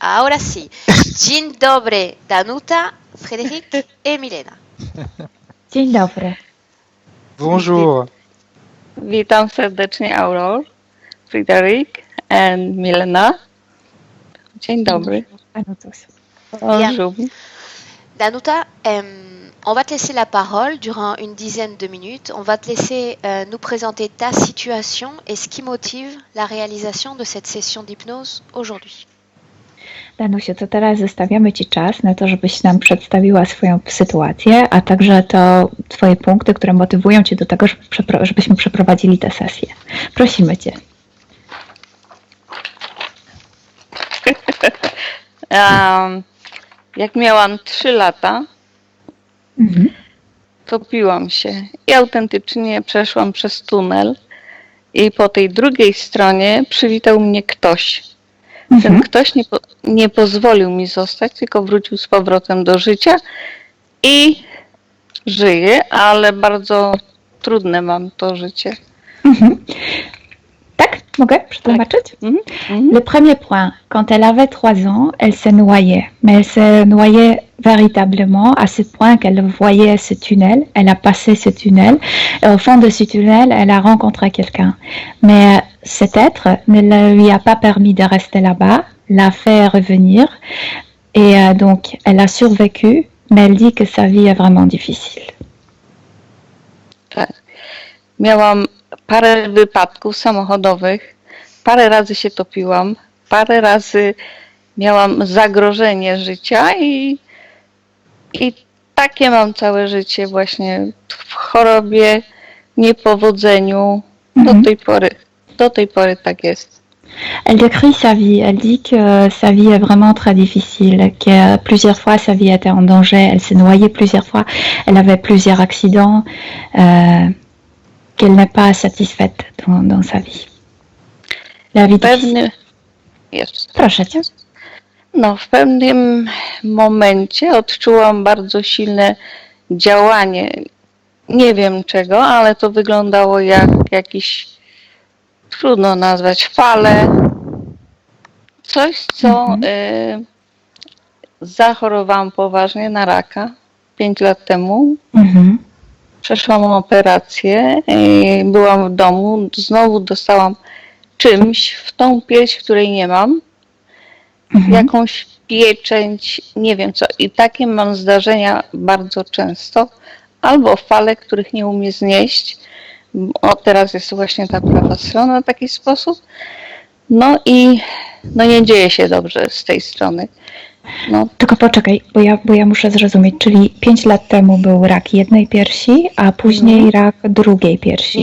Ahora sí. Dzień dobry, Danuta, Frédéric et Milena. Dzień dobry. Bonjour. Witam serdecznie Aurore, Frédéric and Milena. Dzień dobry. Bonjour. Danuta, on va te laisser la parole durant une dizaine de minutes. On va te laisser nous présenter ta situation et ce qui motive la réalisation de cette session d'hypnose aujourd'hui. Danusiu, to teraz zostawiamy Ci czas na to, żebyś nam przedstawiła swoją sytuację, a także to Twoje punkty, które motywują Cię do tego, żebyśmy przeprowadzili tę sesję. Prosimy Cię. Jak miałam 3 lata, topiłam się i autentycznie przeszłam przez tunel i po tej drugiej stronie przywitał mnie ktoś. Ten ktoś nie pozwolił mi zostać, tylko wrócił z powrotem do życia i żyję, ale bardzo trudne mam to życie. Tak? Mogę przetłumaczyć? Le premier point, quand elle avait 3 ans, elle s'est noyée. Mais elle s'est noyée véritablement à ce point qu'elle voyait ce tunnel, elle a passé ce tunnel, et au fond de ce tunnel, elle a rencontré quelqu'un. Mais cet être ne lui a pas permis de rester là-bas, l'a fait revenir, et donc elle a survécu, mais elle dit que sa vie est vraiment difficile. Tak. Miałam parę wypadków samochodowych, parę razy się topiłam, parę razy miałam zagrożenie życia i takie mam całe życie właśnie w chorobie, niepowodzeniu, do tej pory tak jest. Elle décrit sa vie, elle dit que sa vie est vraiment très difficile, que plusieurs fois sa vie était en danger, elle s'est noyée plusieurs fois, elle avait plusieurs accidents, qu'elle n'est pas satisfaite dans sa vie. La vie difficile. Proszę Cię. No, w pewnym momencie odczułam bardzo silne działanie, nie wiem czego, ale to wyglądało jak jakiś, trudno nazwać, fale. Coś, co zachorowałam poważnie na raka 5 lat temu. Przeszłam operację, byłam w domu, znowu dostałam czymś w tą pierś, której nie mam. Jakąś pieczęć, nie wiem co. I takie mam zdarzenia bardzo często. Albo fale, których nie umiem znieść. O, teraz jest właśnie ta prawa strona w taki sposób. No i nie dzieje się dobrze z tej strony. No. Tylko poczekaj, bo ja muszę zrozumieć, czyli 5 lat temu był rak jednej piersi, a później rak drugiej piersi,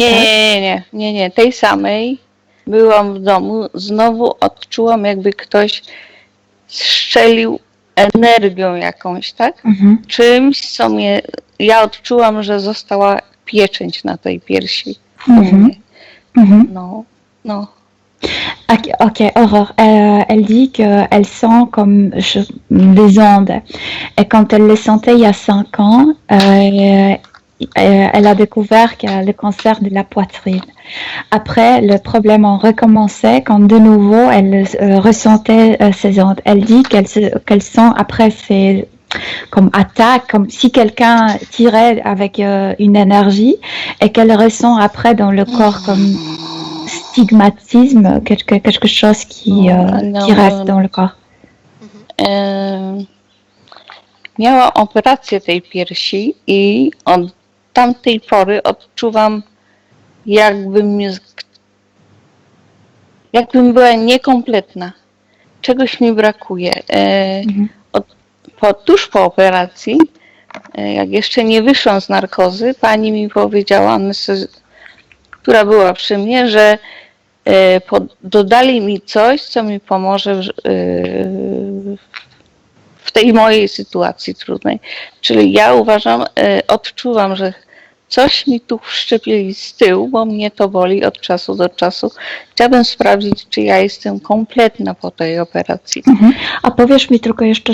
Nie, tej samej. Byłam w domu, znowu odczułam, jakby ktoś strzelił energią jakąś, tak? Czymś, co ja odczułam, że została pieczęć na tej piersi. No. Ok, Aurore, elle dit qu'elle sent comme des ondes. Et quand elle les sentait il y a 5 ans, elle a découvert qu'elle a le cancer de la poitrine. Après, le problème en recommençait quand de nouveau elle ressentait ces ondes. Elle dit qu'elle sent après ces comme attaque, comme si quelqu'un tirait avec une énergie et qu'elle ressent après dans le corps comme stigmatisme, quelque chose qui reste dans le corps. Miałam operację tej piersi i od tamtej pory odczuwam, jakbym była niekompletna. Czegoś mi brakuje. Tuż po operacji, jak jeszcze nie wyszłam z narkozy, pani mi powiedziała, która była przy mnie, że dodali mi coś, co mi pomoże w tej mojej sytuacji trudnej. Czyli ja odczuwam, że coś mi tu wszczepili z tyłu, bo mnie to boli od czasu do czasu. Chciałabym sprawdzić, czy ja jestem kompletna po tej operacji. A powiesz mi tylko jeszcze,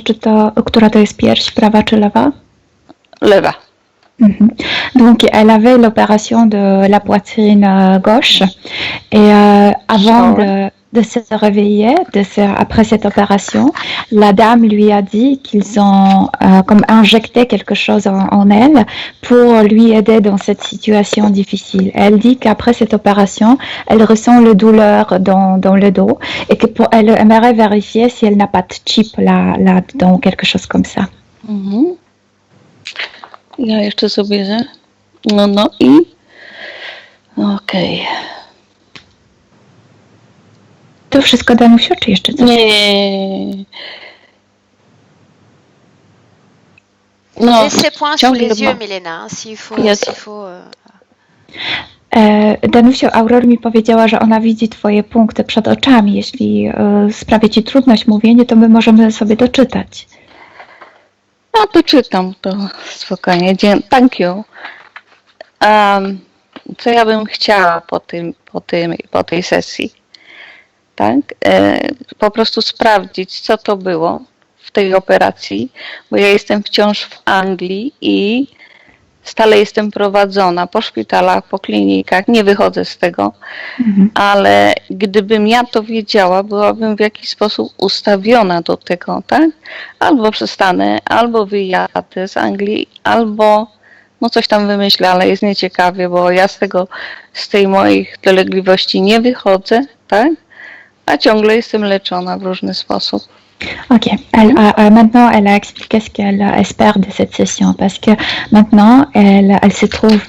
która to jest pierś, prawa czy lewa? Lewa. Donc, elle avait l'opération de la poitrine gauche et avant de se réveiller, après cette opération, la dame lui a dit qu'ils ont comme injecté quelque chose en elle pour lui aider dans cette situation difficile. Elle dit qu'après cette opération, elle ressent le douleur dans le dos et que elle aimerait vérifier si elle n'a pas de chip là-dedans, quelque chose comme ça. Ja jeszcze sobie, no i okej. To wszystko, Danusiu, czy jeszcze coś? Nie. J'ai ces points sous les yeux, Milena, s'il faut. Danusiu, Aurora mi powiedziała, że ona widzi twoje punkty przed oczami. Jeśli sprawia ci trudność mówienie, to my możemy sobie doczytać. No to czytam to spokojnie. Thank you. Co ja bym chciała po tej sesji? Tak? Po prostu sprawdzić, co to było w tej operacji, bo ja jestem wciąż w Anglii i stale jestem prowadzona po szpitalach, po klinikach, nie wychodzę z tego, ale gdybym ja to wiedziała, byłabym w jakiś sposób ustawiona do tego, tak? Albo przestanę, albo wyjadę z Anglii, albo no coś tam wymyślę, ale jest nieciekawie, bo ja z tej moich dolegliwości nie wychodzę, tak? A ciągle jestem leczona w różny sposób. Ok. Maintenant, elle a expliqué ce qu'elle espère de cette session parce que maintenant, elle se trouve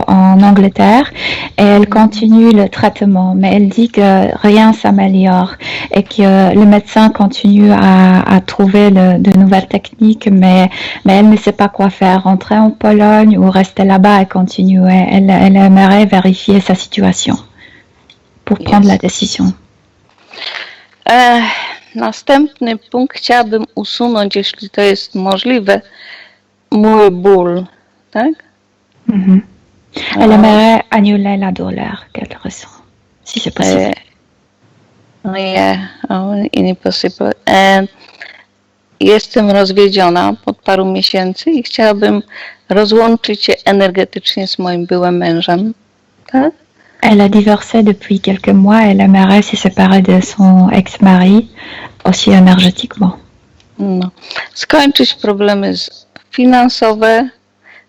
en Angleterre et elle continue le traitement, mais elle dit que rien s'améliore et que le médecin continue à trouver de nouvelles techniques, mais elle ne sait pas quoi faire, rentrer en Pologne ou rester là-bas et continuer. Elle aimerait vérifier sa situation pour prendre la décision. Następny punkt chciałabym usunąć, jeśli to jest możliwe, mój ból, tak? Elle aimerait annuler la douleur qu'elle ressent, si c'est possible. Yeah, impossible. Jestem rozwiedziona od paru miesięcy i chciałabym rozłączyć się energetycznie z moim byłym mężem, tak? Elle a divorcé depuis quelques mois. Elle aimerait se séparer de son ex-mari, aussi énergétiquement. No. Skończyć problemy finansowe,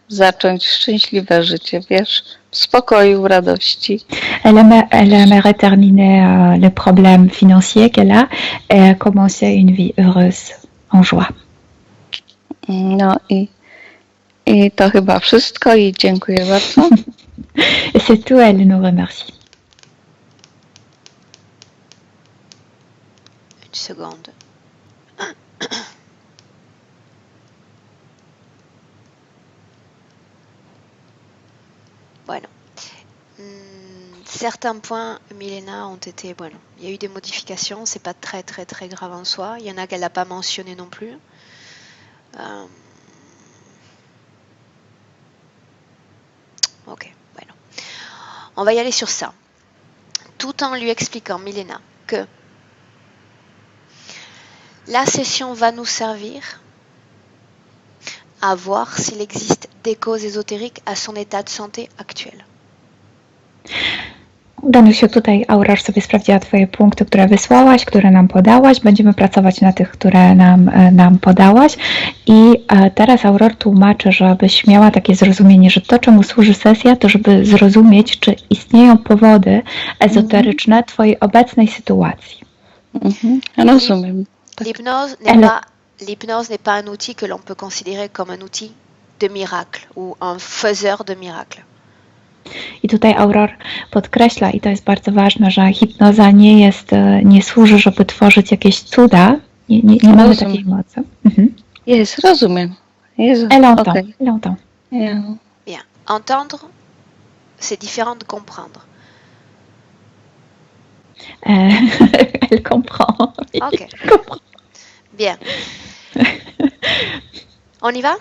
zacząć szczęśliwe życie, wiesz, w spokoju, radości. Elle aimerait terminer le problème financier qu'elle a et commencer une vie heureuse, en joie. No i to chyba wszystko i dziękuję bardzo. Et c'est tout, elle nous remercie. Une seconde. Bueno. Certains points, Milena, ont été... Bueno, il y a eu des modifications, c'est pas très très très grave en soi. Il y en a qu'elle n'a pas mentionné non plus. Ok, bueno. On va y aller sur ça. Tout en lui expliquant, Milena, que la session va nous servir à voir s'il existe des causes ésotériques à son état de santé actuel. Danusiu, tutaj Aurora sobie sprawdziła twoje punkty, które wysłałaś, które nam podałaś. Będziemy pracować na tych, które nam podałaś. I teraz Aurora tłumaczy, żebyś miała takie zrozumienie, że to, czemu służy sesja, to żeby zrozumieć, czy istnieją powody ezoteryczne twojej obecnej sytuacji. Rozumiem. L'hypnose n'est pas un outil que l'on peut considérer comme un outil de miracle ou un faiseur de miracle. I tutaj Aurora podkreśla, i to jest bardzo ważne, że hipnoza nie służy, żeby tworzyć jakieś cuda. Nie mamy takiej mocy. Jest, rozumiem. Elle entend. Yeah. Bien. Entendre, c'est différent de comprendre. Elle comprend. Ok. Bien. On y va?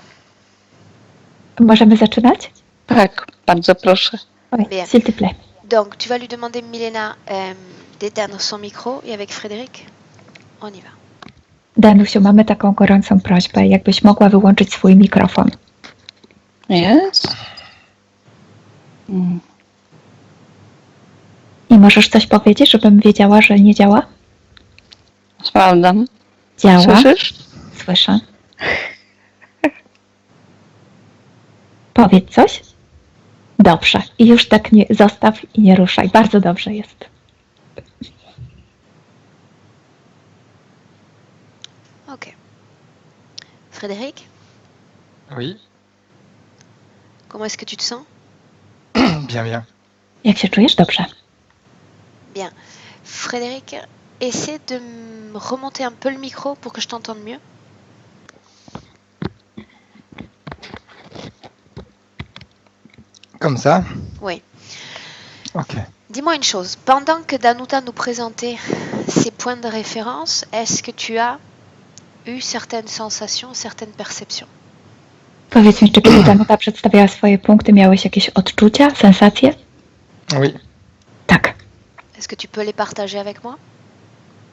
Możemy zaczynać? Tak, bardzo proszę. Oui, Bien. s'il te plaît. Donc, tu vas lui demander, Milena, d'éteindre son micro et avec Frédéric, on y va. Danusiu, mamy taką gorącą prośbę, jakbyś mogła wyłączyć swój mikrofon. Jest. I możesz coś powiedzieć, żebym wiedziała, że nie działa? Sprawdzam. Działa. Słyszysz? Słyszę. Powiedz coś. Dobrze. I już tak nie zostaw i nie ruszaj. Bardzo dobrze jest. Ok. Frédéric, Oui, comment est-ce que tu te sens? bien, bien. Jak się czujesz? Dobrze. Bien. Frédéric, essaie de remonter un peu le micro pour que je t'entende mieux. Comme ça? Oui. Ok. Dis-moi une chose. Pendant que Danuta nous présentait ses points de référence, est-ce que tu as eu certaines sensations, certaines perceptions? Powiedz mi, czy kiedy Danuta przedstawiała swoje punkty, miałeś jakieś odczucia, sensacje? Oui. Tak. Est-ce que tu peux les partager avec moi?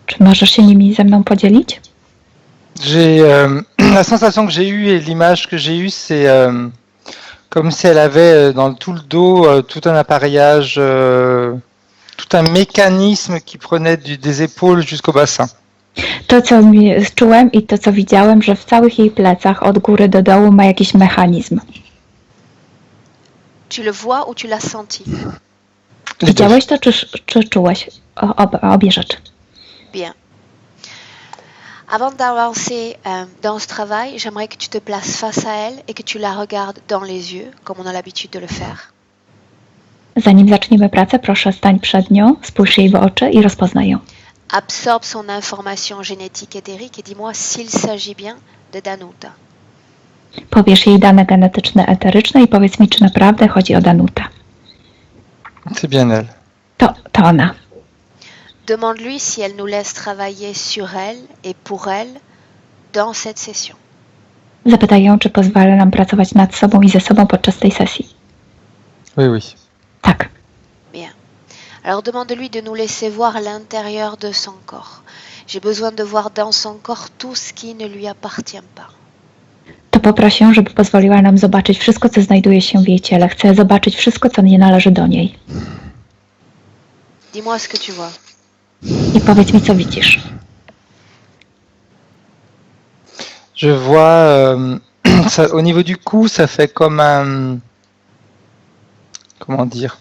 Czy możesz się nimi ze mną podzielić? J'ai la sensation que j'ai eue et l'image que j'ai eue, c'est comme si elle avait dans tout le dos tout un appareillage, tout un mécanisme qui prenait des épaules jusqu'au bassin. To, co czułem i to, co widziałem, że w całych jej plecach od góry do dołu ma jakiś mechanizm. Tu le vois ou tu l'as senti? Widziałeś to, czy czułeś? Obie rzeczy. Bien. Avant d'avancer dans ce travail, j'aimerais que tu te places face à elle et que tu la regardes dans les yeux, comme on a l'habitude de le faire. Zanim zaczniemy pracę, proszę stań przed nią, spójrz jej w oczy i rozpoznaj ją. Absorbe son information génétique éthérique et dis-moi s'il s'agit bien de Danuta. Powiesz jej dane genetyczne, eteryczne i powiedz mi, czy naprawdę chodzi o Danutę. C'est bien elle. To ona. Demande-lui si elle nous laisse travailler sur elle et pour elle dans cette session. Zapytaj ją, czy pozwala nam pracować nad sobą i ze sobą podczas tej sesji. Oui, oui. Tak. Bien. Alors demande-lui de nous laisser voir l'intérieur de son corps. J'ai besoin de voir dans son corps tout ce qui ne lui appartient pas. To poproś ją, żeby pozwoliła nam zobaczyć wszystko, co znajduje się w jej ciele. Chcę zobaczyć wszystko, co nie należy do niej. Dis-moi ce que tu vois. I powiedz mi, co widzisz. Je vois, ça, au niveau du cou, ça fait comme un, comment dire,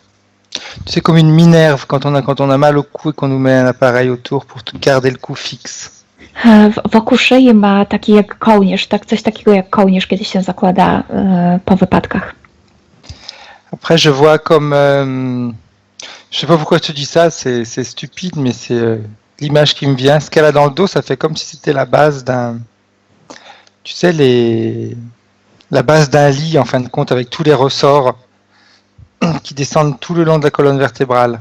tu sais, comme une minerve quand on a mal au cou et qu'on nous met un appareil autour pour garder le cou fixe. Wokół szyi ma taki jak kołnierz, coś takiego jak kołnierz, kiedy się zakłada po wypadkach. Après, je vois comme, je sais pas pourquoi je te dis ça, c'est stupide, mais c'est l'image qui me vient. Ce qu'elle a dans le dos, ça fait comme si c'était la base d'un, tu sais, la base d'un lit en fin de compte, avec tous les ressorts qui descendent tout le long de la colonne vertébrale.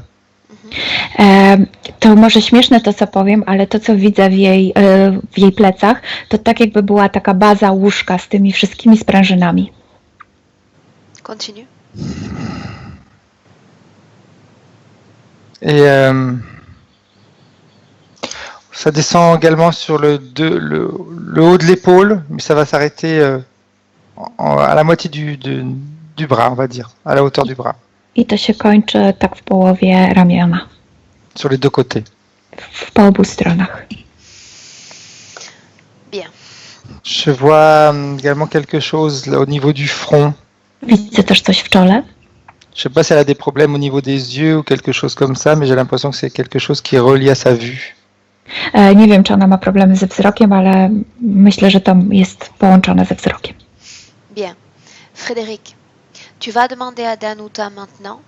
To może śmieszne to, co powiem, ale to, co widzę w jej plecach, to tak jakby była taka baza łóżka z tymi wszystkimi sprężynami. Continue. Et ça descend également sur le haut de l'épaule, mais ça va s'arrêter à la moitié du bras, on va dire, à la hauteur du bras. I to się kończy tak w połowie ramiona. Sur les deux côtés. Po obu stronach. Bien. Je vois également quelque chose là, au niveau du front. Widzę też coś w czole. Je sais pas si elle a des problèmes au niveau des yeux ou quelque chose comme ça, mais j'ai l'impression que c'est quelque chose qui est relié à sa vue. Nie wiem, czy ona ma problemy ze wzrokiem, ale myślę, że to jest połączone ze wzrokiem. Bien. Frédéric, tu vas demander à Danuta maintenant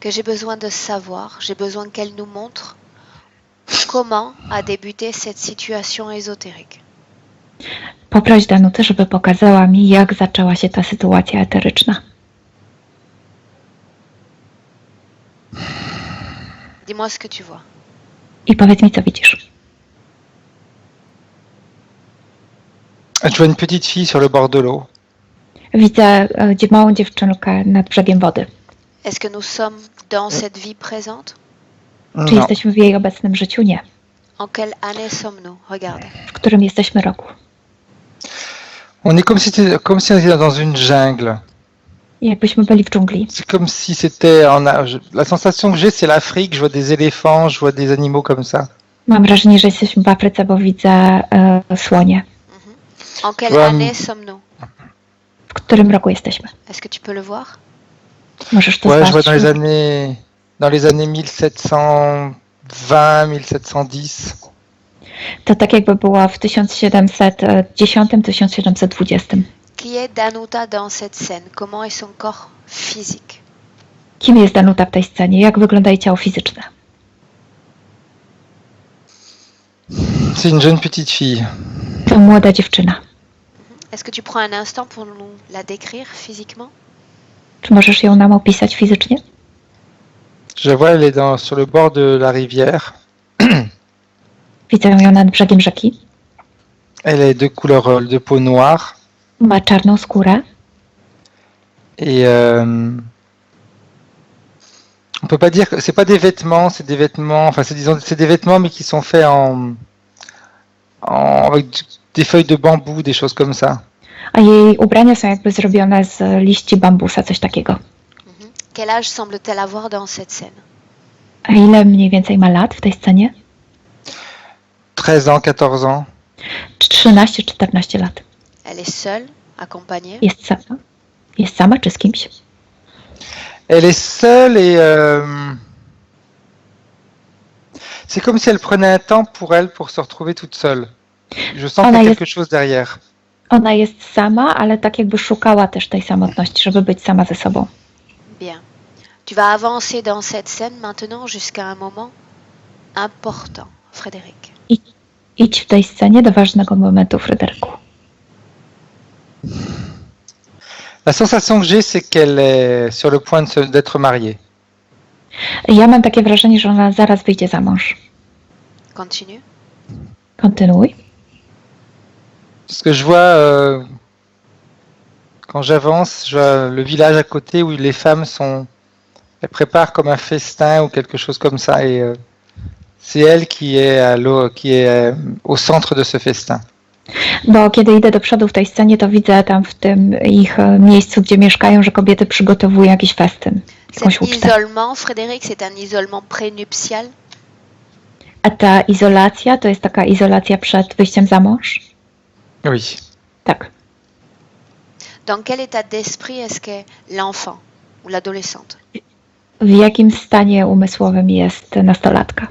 que j'ai besoin de savoir, j'ai besoin qu'elle nous montre comment a débuté cette situation ésotérique. Poproś Danutę, żeby pokazała mi, jak zaczęła się ta sytuacja eteryczna. Dis-moi ce que tu vois. I powiedz mi, co widzisz. Je vois une petite fille sur le bord de l'eau. Widzę małą dziewczynkę nad brzegiem wody. Est-ce que nous sommes dans cette vie présente? Czy Non. jesteśmy w jej obecnym życiu? Nie. En quelle année sommes-nous? Regarde. W którym jesteśmy roku? On est comme si on était dans une jungle. Jakbyśmy byli w dżungli. C'est comme si c'était la sensation que j'ai, c'est l'Afrique. Je vois des éléphants, je vois des animaux comme ça. Mam wrażenie, że jesteśmy w Afryce, bo widzę słonie. En quelle année sommes-nous? W którym roku jesteśmy? Est-ce que tu peux le voir? Możesz to Ouais, je vois zobaczyć. dans les années 1720, 1710. To tak jakby było w 1710-1720. Qui est Danuta dans cette scène? Comment est son corps physique? Kim jest Danuta w tej scenie? Jak wygląda jej ciało fizyczne? C'est une jeune petite fille. To młoda dziewczyna. Est-ce que tu prends un instant pour nous la décrire physiquement? Czy możesz ją nam opisać fizycznie? Je la vois, elle est sur le bord de la rivière. Widzę ją nad brzegiem rzeki. Elle est de peau noire. Ma czarną skórę. Et on peut pas dire que c'est pas des vêtements, c'est des vêtements. Enfin, c'est des vêtements, mais qui sont faits avec des feuilles de bambou, des choses comme ça. A jej ubrania są jakby zrobione z liści bambusa, coś takiego. Quel âge semble-t-elle avoir dans cette scène? A ile mniej więcej ma lat w tej scenie? 13 ans, 14 ans. 13-14 lat. Elle est seule, accompagnée? Jest sama? Jest sama czy z kimś? Elle est seule et c'est comme si elle prenait un temps pour elle pour se retrouver toute seule. Je sens qu'il y a quelque chose derrière. Ona jest sama, ale tak jakby szukała też tej samotności, żeby być sama ze sobą. Bien. Tu vas avancer dans cette scène maintenant jusqu'à un moment important, Frédéric. Idź w tej scenie do ważnego momentu, Fryderyku. La sensation que j'ai, c'est qu'elle est sur le point d'être mariée. Ja mam takie wrażenie, że ona zaraz wyjdzie za mąż. Continue. Kontynuuj. Parce que je vois, quand j'avance, je vois le village à côté où les femmes elles préparent comme un festin ou quelque chose comme ça, et c'est elle qui est au centre de ce festin. Bo kiedy idę do przodu w tej scenie, to widzę tam w tym ich miejscu, gdzie mieszkają, że kobiety przygotowują jakiś festyn, jakąś Cet ucztę. isolement, Frédéric, c'est un isolement prénuptial? A ta izolacja, to jest taka izolacja przed wyjściem za mąż? Oui. Tak. Dans quel état d'esprit est-ce qu'est l'enfant ou l'adolescente? W jakim stanie umysłowym jest nastolatka?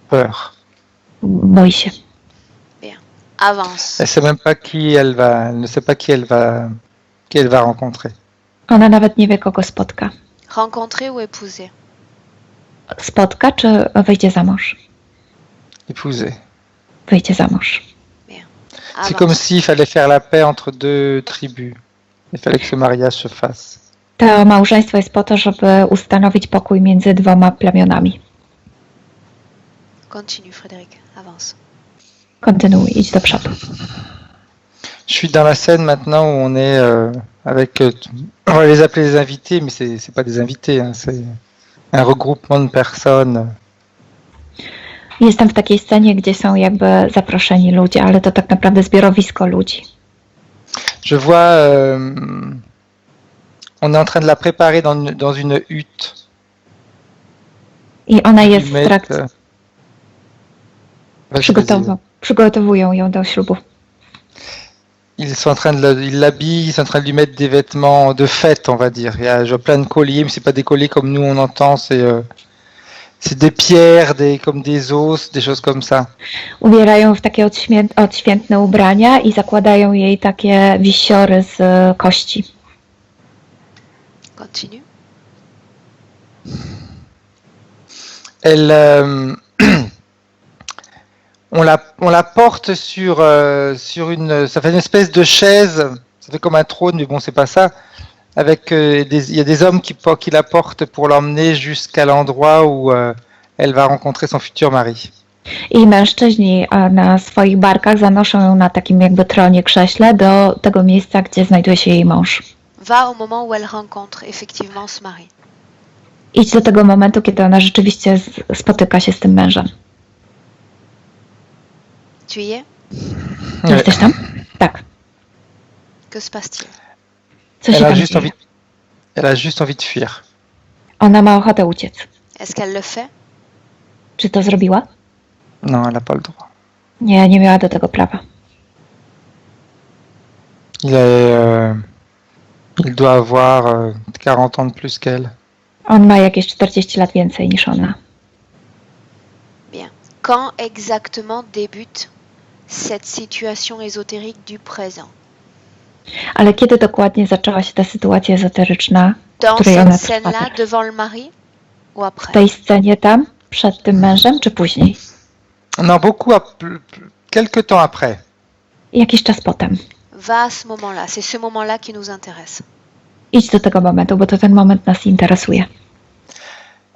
Peur. Boi się. Avance. Elle sait même pas elle ne sait pas qui elle va rencontrer. Ona nawet nie wie, kogo spotka. Rencontrer ou épouser? Spotka, czy wyjdzie za mąż? Épouser. Wyjdzie za mąż. C'est comme s'il fallait faire la paix entre deux tribus. Il fallait que ce mariage se fasse. To małżeństwo jest po to, żeby ustanowić pokój między dwoma plemionami. Continue, Frédéric. Avance. Kontynuuj, idź do przodu. Je suis dans la scène maintenant où on est avec, on va les appeler des invités, mais c'est pas des invités, hein, c'est un regroupement de personnes. Jestem w takiej scenie, gdzie są jakby zaproszeni ludzie, ale to tak naprawdę zbiorowisko ludzi. Je vois, on est en train de la préparer dans une hutte. I ona jest w trakcie. Vas-y. Przygotowują ją do ślubu. Ils l'habillent, ils sont en train de lui mettre des vêtements de fête, on va dire. Je vois plein de colliers, mais c'est pas des colliers comme nous on entend, c'est des pierres, comme des os, des choses comme ça. Ubierają w takie odświętne ubrania i zakładają jej takie wisiory z kości. Continue. Elle, on la porte sur ça fait une espèce de chaise, ça fait comme un trône, mais bon, c'est pas ça. Avec il y a des hommes qui la portent pour l'emmener jusqu'à l'endroit où elle va rencontrer son futur mari. I mężczyźni na swoich barkach zanoszą ją na takim jakby tronie, krześle do tego miejsca, gdzie znajduje się jej mąż. Va au moment où elle rencontre effectivement ce mari. Idź do tego momentu, kiedy ona rzeczywiście spotyka się z tym mężem. Tu y es? Jesteś tam? Tak. Que se passe-t-il? Co się Elle a tam juste dzieje? elle a juste envie de fuir. Ona ma ochotę uciec. Est-ce qu'elle le fait? Czy to zrobiła? Non, elle n'a pas le droit. Nie, nie miała do tego prawa. Il doit avoir 40 ans de plus qu'elle. On ma jakieś 40 lat więcej niż ona. Bien. Quand exactement débute cette situation ésotérique du présent? Ale kiedy dokładnie zaczęła się ta sytuacja ezoteryczna, w Dans której ona cette trwa scène-là, teraz? devant le mari ou W après? tej scenie tam, przed tym mężem, czy później? Non, quelques temps après. Jakiś czas potem. Va à ce moment-là. C'est ce moment-là qui nous intéresse. Idź do tego momentu, bo to ten moment nas interesuje.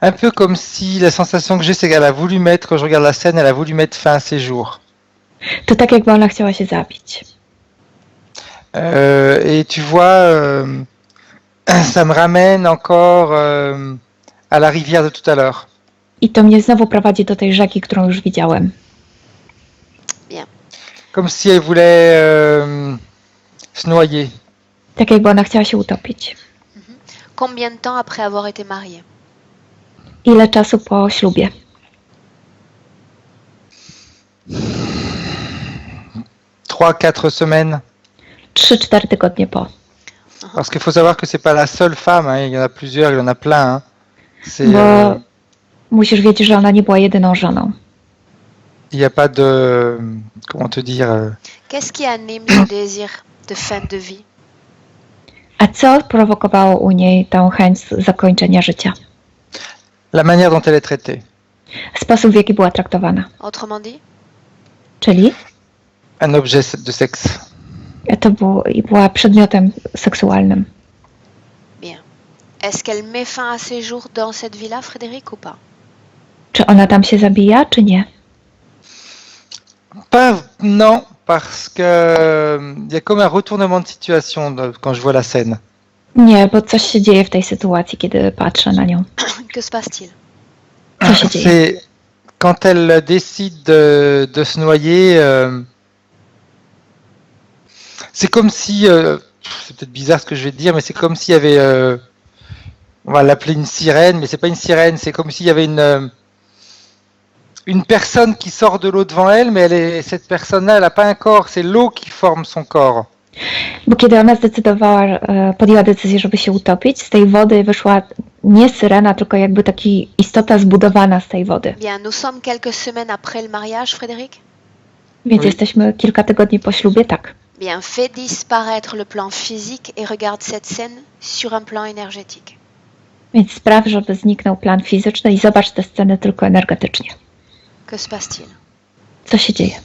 Un peu comme si la sensation que j'ai, c'est qu'elle a voulu mettre, quand je regarde la scène, elle a voulu mettre fin à ses jours. To tak jakby ona chciała się zabić. Et tu vois, ça me ramène encore à la rivière de tout à l'heure. I to mnie znowu prowadzi do tej rzeki, którą już widziałem. Comme si elle voulait se noyer. Tak jakby ona chciała się utopić. Combien de temps après avoir été mariée? Ile czasu po ślubie? 3-4 semaines. 3-4 tygodnie po. Parce qu'il faut savoir que c'est pas la seule femme, hein, il y en a plusieurs, il y en a plein. Hein. C'est, Bo musisz wiedzieć, że ona nie była jedyną żoną. il n'y a pas de, comment te dire, Qu'est-ce qui anime ce désir de fin de vie? A co prowokowało u niej tę chęć zakończenia życia? la manière dont elle est traitée. Sposób, w jaki była traktowana. Autrement dit? Czyli Un objet de sexe. była przedmiotem seksualnym. Bien. Est-ce qu'elle met fin à ses jours dans cette vie-là, Frédéric, ou pas? Czy ona tam się zabija, czy nie? Non, parce que il y a comme un retournement de situation quand je vois la scène. Nie, bo coś się dzieje w tej sytuacji, kiedy patrzę na nią. Que se passe-t-il? Co się dzieje? C'est quand elle décide de se noyer. C'est comme si, c'est peut-être bizarre ce que je vais te dire, mais c'est comme s'il y avait, on va l'appeler une sirène, mais c'est pas une sirène, c'est comme s'il y avait une personne qui sort de l'eau devant elle, mais cette personne-là, elle n'a pas un corps, c'est l'eau qui forme son corps. Bo kiedy ona podjęła decyzję, żeby się utopić, z tej wody wyszła nie syrena, tylko jakby taki istota zbudowana z tej wody. Bien, nous sommes quelques semaines après le mariage, Frédéric? Więc Oui. jesteśmy kilka tygodni po ślubie, tak. Bien, fais disparaître le plan physique et regarde cette scène sur un plan énergétique. Więc spraw, żeby zniknął plan fizyczny i zobacz tę scenę tylko energetycznie. Que se passe-t-il? Co się dzieje?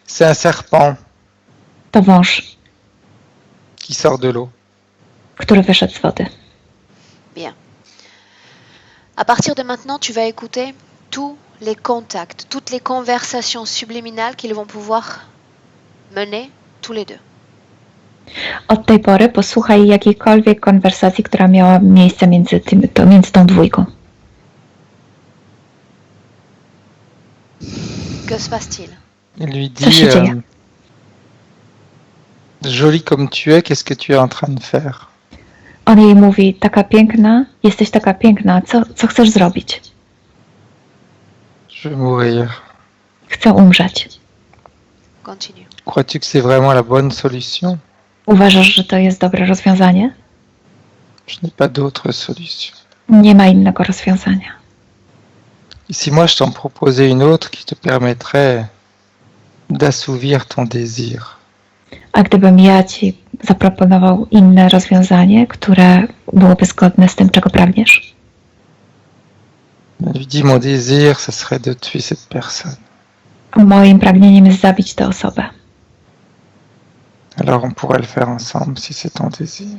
C'est un serpent To wąż, qui sort de l'eau. który wyszedł z wody. Bien. À partir de maintenant, tu vas écouter tous les contacts, toutes les conversations subliminales qu'ils vont pouvoir mener tous les deux. Od tej pory posłuchaj jakiejkolwiek konwersacji, która miała miejsce między tą dwójką. Que se passe-t-il? Il lui Ça, dit, c'est génial. jolie comme tu es, qu'est-ce que tu es en train de faire? On jej mówi, taka piękna, jesteś taka piękna, co chcesz zrobić? Je vais mourir. Chcę umrzeć. Continue. Crois-tu que c'est vraiment la bonne solution? Uważasz, że to jest dobre rozwiązanie? Je n'ai pas d'autre solution. Nie ma innego rozwiązania. Et si moi je t'en proposais une autre qui te permettrait d'assouvir ton désir? A gdybym ja ci zaproponował inne rozwiązanie, które byłoby zgodne z tym, czego pragniesz? Elle lui dit, mon désir, ce serait de tuer cette personne. Moim pragnieniem jest zabić tę osobę. Alors on pourrait le faire ensemble si c'est ton désir.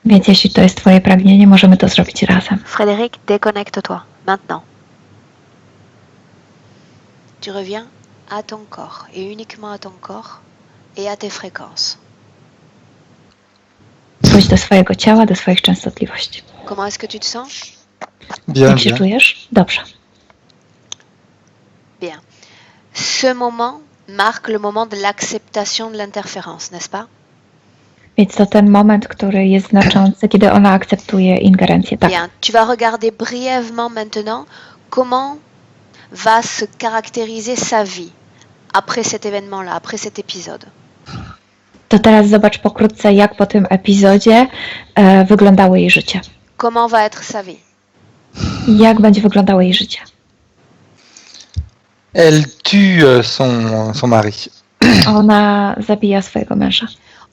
Więc jeśli to jest twoje pragnienie, możemy to zrobić razem. Frédéric, déconnecte-toi, maintenant. Tu reviens à ton corps, et uniquement à ton corps, et à tes fréquences. Wróć do swojego ciała, do swoich częstotliwości. Comment est-ce que tu te sens? Bien, Jak się bien. czujesz? Dobrze. Bien. Ce moment marque le moment de l'acceptation de l'interférence, n'est-ce pas? Więc to ten moment, który jest znaczący, kiedy ona akceptuje ingerencję. Tak. Bien, tu vas regarder brièvement maintenant comment va se caractériser sa vie après cet événement-là, après cet épisode. To teraz zobacz pokrótce, jak po tym epizodzie wyglądało jej życie. Comment va être sa vie? Jak będzie wyglądało jej życie? Elle tue son mari. Ona zabija swojego męża.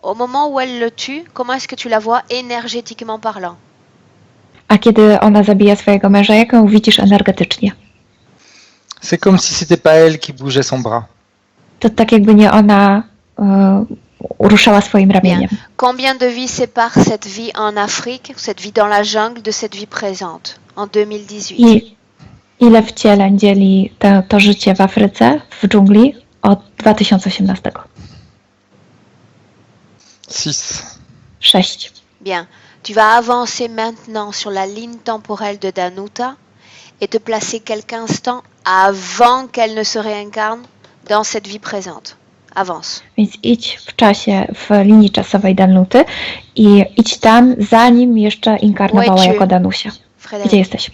Au moment où elle le tue, comment est-ce que tu la vois énergétiquement parlant? A kiedy ona zabija swojego męża, jak ją widzisz energetycznie? C'est comme si c'était pas elle qui bougeait son bras. To tak jakby nie ona ruszała swoim ramieniem. Combien de vies séparent cette vie en Afrique, cette vie dans la jungle, de cette vie présente en 2018? I ile wcieleń dzieli to życie w Afryce, w dżungli od 2018? 6. 6. Bien, tu vas avancer maintenant sur la ligne temporelle de Danuta et te placer quelques instants avant qu'elle ne se réincarne dans cette vie présente. Avance. Więc idź w czasie, w linii czasowej Danuty i idź tam, zanim jeszcze inkarnowała jako Danusia. Gdzie Frédéric, jesteś?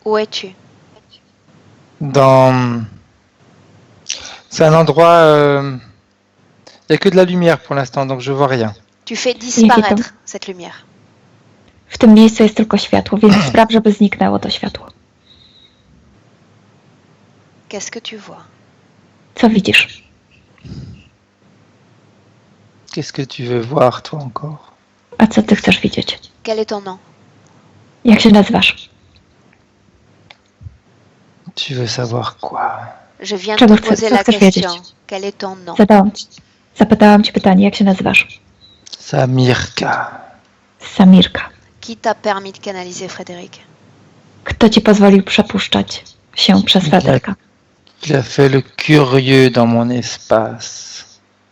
où es-tu? C'est un endroit... Il n'y a que de la lumière pour l'instant, donc je vois rien. Tu fais disparaître cette lumière. W tym miejscu jest tylko światło, więc spraw, żeby zniknęło to światło. Qu'est-ce que tu vois? Co widzisz? Qu'est-ce que tu veux voir, toi, encore? A co ty chcesz widzieć? Quel est ton nom? Jak się nazywasz? Tu veux savoir quoi? Je viens de Czego te poser co la chcesz question. wiedzieć? Quel est ton nom? Zapytałam cię pytanie, jak się nazywasz? Samirka. Samirka. Qui t'a permis de canaliser Frédéric? Kto ci pozwolił przepuszczać się przez Fryderyka? Il a fait le curieux dans mon espace.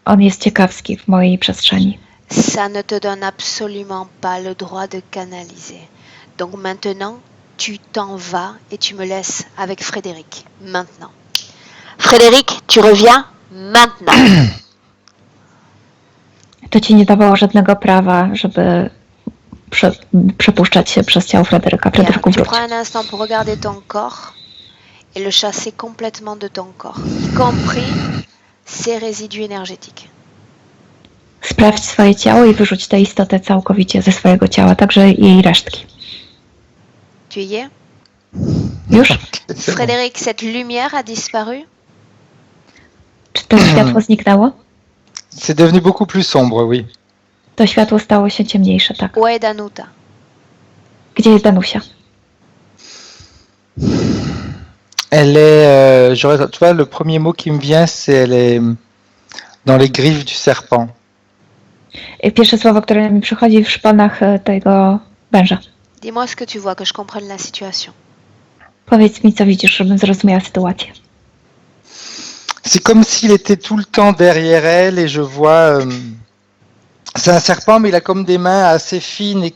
On jest ciekawski w mojej przestrzeni. Ça ne te donne absolument pas le droit de canaliser. Donc maintenant, tu t'en vas et tu me laisses avec Frédéric. Maintenant. Frédéric, tu reviens maintenant. To ci nie dawało żadnego prawa, żeby przepuszczać się przez ciało Fryderyka. Bien, Fryderyku, tu wróć. prends un instant pour regarder ton corps et le chasser complètement de ton corps, y compris ses résidus énergétiques. Sprawdź swoje ciało i wyrzuć tę istotę całkowicie ze swojego ciała, także jej resztki. Tu y es? Już? Frédéric, cette lumière a disparu? Czy to światło zniknęło? C'est devenu beaucoup plus sombre, oui. To światło stało się ciemniejsze, tak. Où est Danuta? Gdzie jest Danusia? Elle est... tu vois, le premier mot qui me vient, c'est elle est dans les griffes du serpent. Pierwsze słowo, które mi przychodzi w szponach tego węża. Dis-moi ce que tu vois, que je comprenne la situation. Powiedz mi, co widzisz, żebym zrozumiała sytuację. C'est comme s'il était tout le temps derrière elle et je vois... c'est un serpent, mais il a comme des mains assez fines et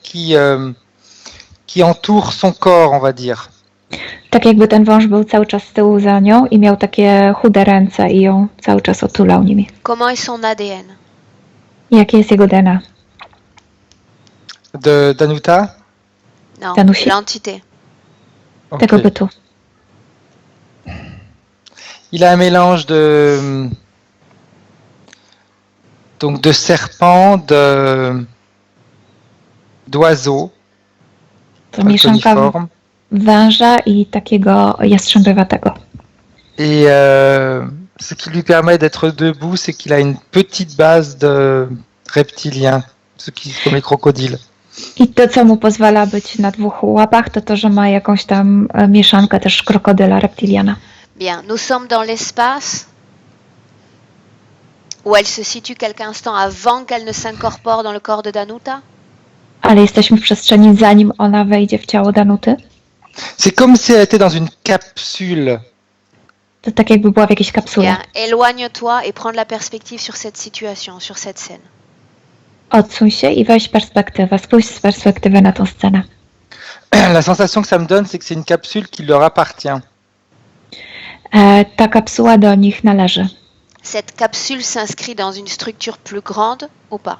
qui entourent son corps, on va dire. Tak jakby ten wąż był cały czas z tyłu za nią i miał takie chude ręce i ją cały czas otulał nimi. Comment est son ADN? Jakie jest jego DNA? De Danuta? Non, Danusi. l'entité. Ok. Tego bytu. Il a un mélange donc de serpent, d'oiseau, To mieszanka falconiforme. węża i takiego jastrzębiowatego. Et ce qui lui permet d'être debout, c'est qu'il a une petite base de reptilien, comme les crocodiles. I to, co mu pozwala być na dwóch łapach, to to, że ma jakąś tam mieszankę też krokodyla, reptiliana. Bien, nous sommes dans l'espace où elle se situe quelques instants avant qu'elle ne s'incorpore dans le corps de Danuta. Ale jesteśmy w przestrzeni, zanim ona wejdzie w ciało Danuty. C'est comme si elle était dans une capsule. To tak jakby była w jakiejś kapsule. Bien, éloigne-toi et prends de la perspective sur cette situation, sur cette scène. Odsuń się i weź perspektywę, spójrz z perspektywy na tą scenę. La sensation que ça me donne, c'est que c'est une capsule qui leur appartient. Ta kapsuła do nich należy. Cette capsule s'inscrit dans une structure plus grande ou pas?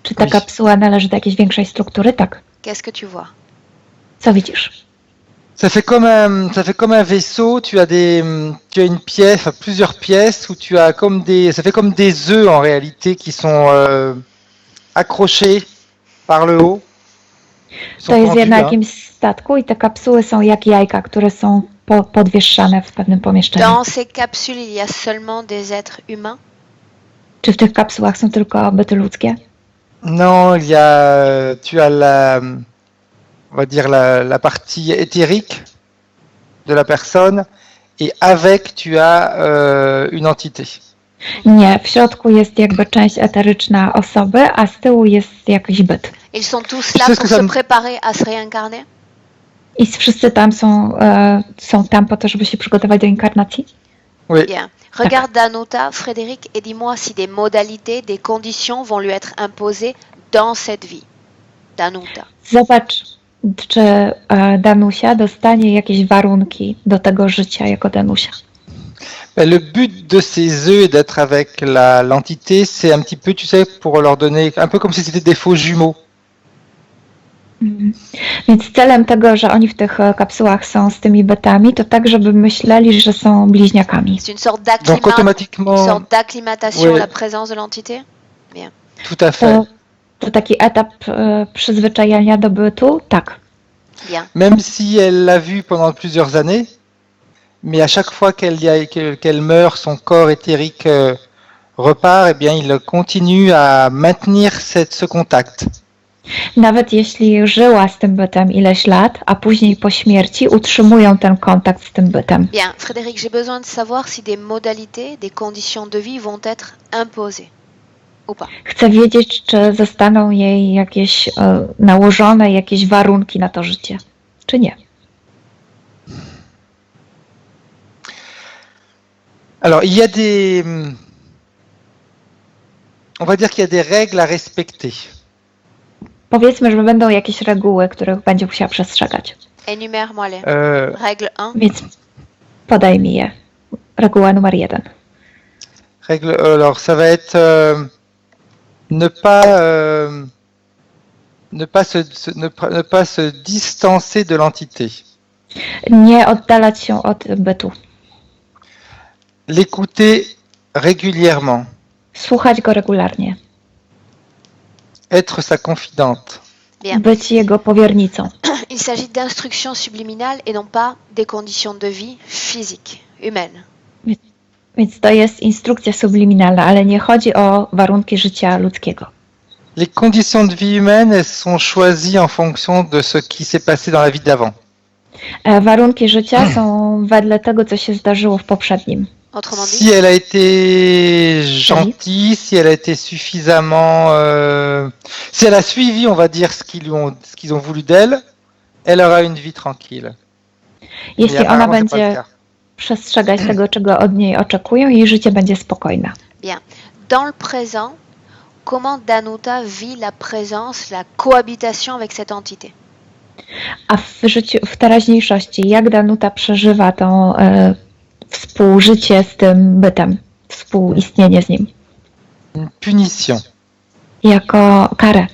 Czy ta Oui. kapsuła należy do jakiejś większej struktury? Tak. Qu'est-ce que tu vois? Co widzisz? Ça fait comme un vaisseau. Tu as une pièce, enfin, plusieurs pièces où tu as ça fait comme des œufs en réalité qui sont accrochés par le haut. Ils sont To jest pendus, na hein. jakimś statku i te kapsuły są jak jajka, które są podwieszane w pewnym pomieszczeniu. Dans ces capsules, il y a seulement des êtres humains? Czy w tych kapsułach są tylko byty ludzkie? Non, tu as on va dire la partie éthérique de la personne et avec tu as une entité. Nie, w środku jest jakby część eteryczna osoby, a z tyłu jest jakiś byt. Ils sont tous Tu là sais ce pour que ça se me- préparer à se réincarner? I wszyscy tam są tam po to, żeby się przygotować do inkarnacji? Oui. Bien. Regarde Danuta, Frédéric, et dis-moi si des modalités, des conditions vont lui être imposées dans cette vie. Danuta. Zobacz, czy Danusia dostanie jakieś warunki do tego życia jako Danusia. Ben, le but de ces œufs et d'être avec l'entité, c'est un petit peu, tu sais, pour leur donner, un peu comme si c'était des faux jumeaux. Mhm. Więc celem tego, że oni w tych kapsułach są z tymi bytami, to tak, żeby myśleli, że są bliźniakami. C'est une sorte Donc automatiquement, d'acclimatation Oui. à la présence de l'entité? tout à fait. To taki etap przyzwyczajania do bytu? Tak. Bien. Même si elle l'a vu pendant plusieurs années, mais à chaque fois qu'elle meurt, son corps éthérique repart, eh bien, il continue à maintenir ce contact. Nawet jeśli żyła z tym bytem ileś lat, a później po śmierci utrzymują ten kontakt z tym bytem. Bien. Frédéric, j'ai besoin de savoir si des modalités, des conditions de vie vont être imposées ou pas. Chcę wiedzieć, czy zostaną jej jakieś nałożone jakieś warunki na to życie, czy nie. Alors, il y a on va dire qu'il y a des règles à respecter. Powiedzmy, że będą jakieś reguły, których będzie musiała przestrzegać. Énumère-moi les. Règle 1. Więc podaj mi je. Reguła numer 1. Alors, ça va être ne pas se distancer de l'entité. Nie oddalać się od bytu. L'écouter régulièrement. Słuchać go regularnie. Être sa confidente. Bien. Być jego powiernicą. Il s'agit d'instructions subliminales et non pas des conditions de vie physiques, humaines. Więc to jest instrukcja subliminalna, ale nie chodzi o warunki życia ludzkiego. Les conditions de vie humaine, elles sont choisies en fonction de ce qui s'est passé dans la vie d'avant. Warunki życia są wedle tego, co się zdarzyło w poprzednim. Autrement dit, Si elle a été gentille, si elle a été suffisamment, si elle a suivi, on va dire, ce qu'ils ont voulu d'elle, elle aura une vie tranquille. Jeśli Mais ona apparemment, c'est pas le będzie cas. przestrzegać tego, czego od niej oczekują, jej życie będzie spokojne. bien. Dans le présent, comment Danuta vit la présence, la cohabitation avec cette entité? A w teraźniejszości, jak Danuta przeżywa to współżycie z tym bytem, współistnienie z nim? Une punition. Jako karę.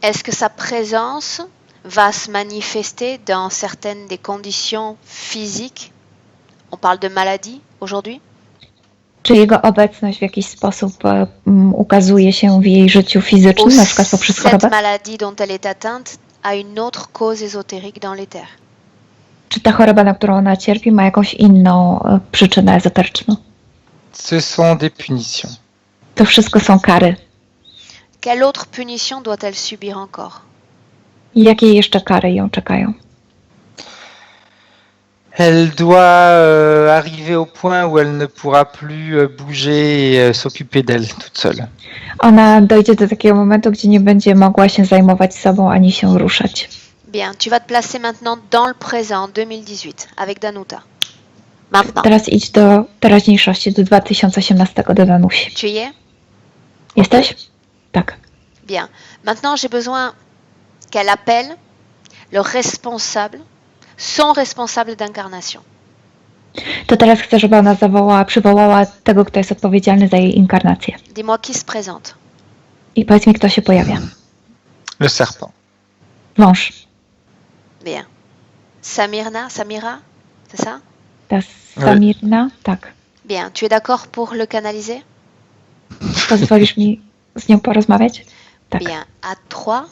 Est-ce que sa présence va se manifester dans certaines des conditions physiques? On parle de maladie aujourd'hui? Czy jego obecność w jakiś sposób ukazuje się w jej życiu Ou fizycznym, na przykład poprzez cette chorobę? maladie dont elle est atteinte a une autre cause ésotérique dans l'éther? Czy ta choroba, na którą ona cierpi, ma jakąś inną przyczynę ezoteryczną? Ce sont des punitions. To wszystko są kary. Quelle autre punition doit-elle subir encore? Jakie jeszcze kary ją czekają? Elle doit arriver au point où elle ne pourra plus bouger et s'occuper d'elle toute seule. Ona dojdzie do takiego momentu, gdzie nie będzie mogła się zajmować sobą ani się ruszać. Bien, tu vas te placer maintenant dans le présent, 2018, avec Danuta. Maintenant, Teraz idź do teraźniejszości, do 2018, do Danusi. tu y es? Jesteś? Tak. Bien. Maintenant, j'ai besoin qu'elle appelle le responsable, son responsable d'incarnation. To teraz chcę, żeby ona przywołała tego, kto jest odpowiedzialny za jej inkarnację. Dis-moi qui se présente. I powiedz mi, kto się pojawia. Le serpent. Wąż. Bien. Samira, c'est ça? Ta Samirna? Tak. Bien. Tu es d'accord pour le canaliser? Pozwolisz mi z nią porozmawiać? Tak. Bien. À 3,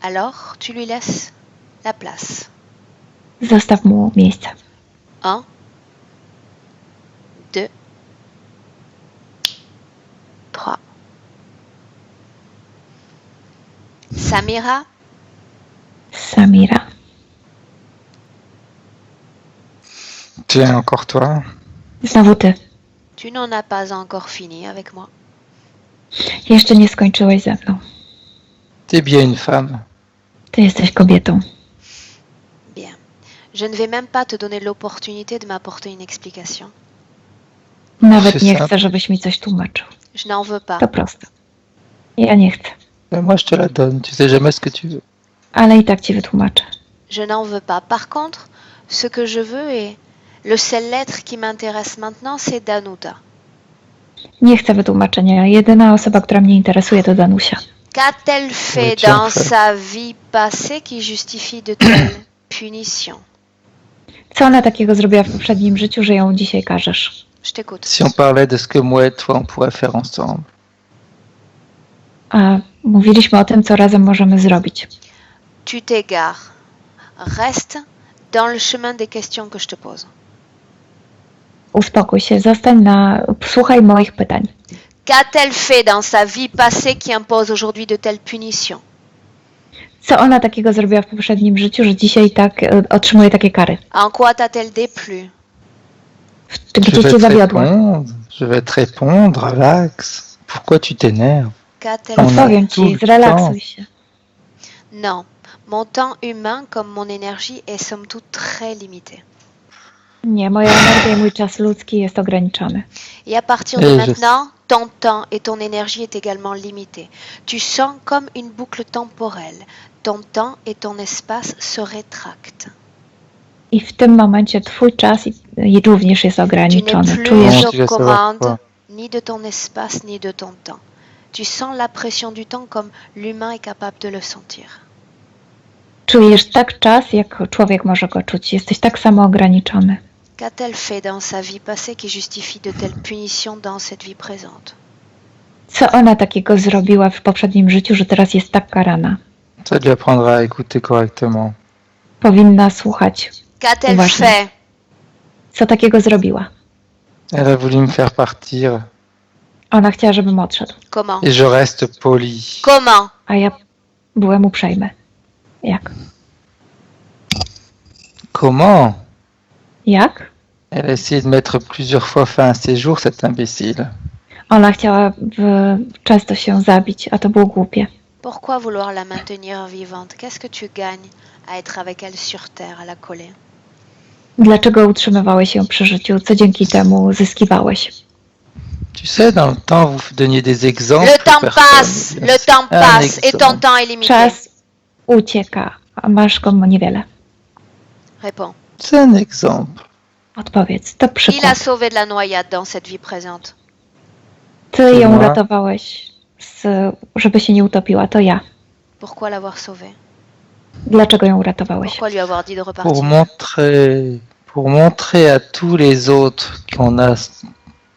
alors tu lui laisses la place. Zostaw mu miejsce. 1, 2, 3. Samira, Samira. Tiens, encore toi. Znowu ty. tu n'en as pas encore fini avec moi. Jeszcze nie skończyłeś ze mną. T'es bien une femme. Ty jesteś kobietą. Bien. Je ne vais même pas te donner l'opportunité de m'apporter une explication. Nawet C'est nie ça. chcę, żebyś mi coś tłumaczył. Je n'en veux pas. To proste. Ja nie chcę. Mais moi, je te la donne. Tu sais jamais ce que tu veux. Ale i tak ci wytłumaczę. Je n'en veux pas. Par contre, ce que je veux et le seul être qui m'intéresse maintenant, c'est Danuta. Nie chcę wytłumaczenia. Jedyna osoba, która mnie interesuje, to Danusia. Qu'a-t-elle fait Oui, tiens, dans fait. sa vie passée qui justifie de telles punitions? Co ona takiego zrobiła w poprzednim życiu, że ją dzisiaj karzesz? Je t'écoute. Si on parlait de ce que moi et toi, on pourrait faire ensemble. A mówiliśmy o tym, co razem możemy zrobić. Tu t'égares. Reste dans le chemin des questions que je te pose. Uspokój się, słuchaj moich pytań. Qu'a-t-elle fait dans sa vie passée qui impose aujourd'hui de telles punitions? Co ona takiego zrobiła w poprzednim życiu, że dzisiaj tak otrzymuje takie kary? En quoi t'a-t-elle déplu? Gdzie cię zawiodła? Je vais te répondre, relax. Pourquoi tu t'énerves? Qu'a-t-elle On a fait? Odpowiem tout ci, le zrelaksuj się. Non. Mon temps humain comme mon énergie est somme toute très limité. Nie, moja energia i mój czas ludzki jest ograniczony. Et à partir de Et je maintenant, ton temps et ton énergie est également limité. Tu sens comme une boucle temporelle. Ton temps et ton espace se rétractent. I w tym momencie twój czas i również jest Tu n'es ograniczony. plus Czujesz, Non, tu vas aux savoir commandes quoi. ni de ton espace ni de ton temps. Tu sens la pression du temps comme l'humain est capable de le sentir. czujesz tak czas, jak człowiek może go czuć. Jesteś tak samo ograniczony. Qu'a-t-elle fait dans sa vie passée qui justifie de telles punitions dans cette vie présente? Co ona takiego zrobiła w poprzednim życiu, że teraz jest tak karana? Ça lui apprendra à écouter correctement. Powinna słuchać. Qu'a-t-elle Uważnie. fait? Co takiego zrobiła? Elle a voulu me faire partir Ona chciała, żebym odszedł, Comment? et je reste poli. Comment? a ja byłem uprzejmy. Jak? Comment? Jak? Elle a essayé de mettre plusieurs fois fin à ses jours, cette imbécile. Ona chciała często się zabić, a to było głupie. Pourquoi vouloir la maintenir vivante? Qu'est-ce que tu gagnes à être avec elle sur terre, à la coller? Dlaczego utrzymywałeś ją przy życiu? Co dzięki temu zyskiwałeś? Tu sais, dans le temps, vous donniez des exemples. Le temps personne- passe, le temps Un passe et ton exemple. temps est limité. Czas ucieka, a masz go niewiele. Réponds. C'est un exemple. Odpowiedz, to Qui l'a przykład. sauvée de la noyade dans cette vie présente? Ty ją Moi. uratowałeś, żeby się nie utopiła, to ja. Pourquoi l'avoir sauvée? Dlaczego ją uratowałeś? Pourquoi lui avoir dit de repartir? Pour montrer à tous les autres qu'on a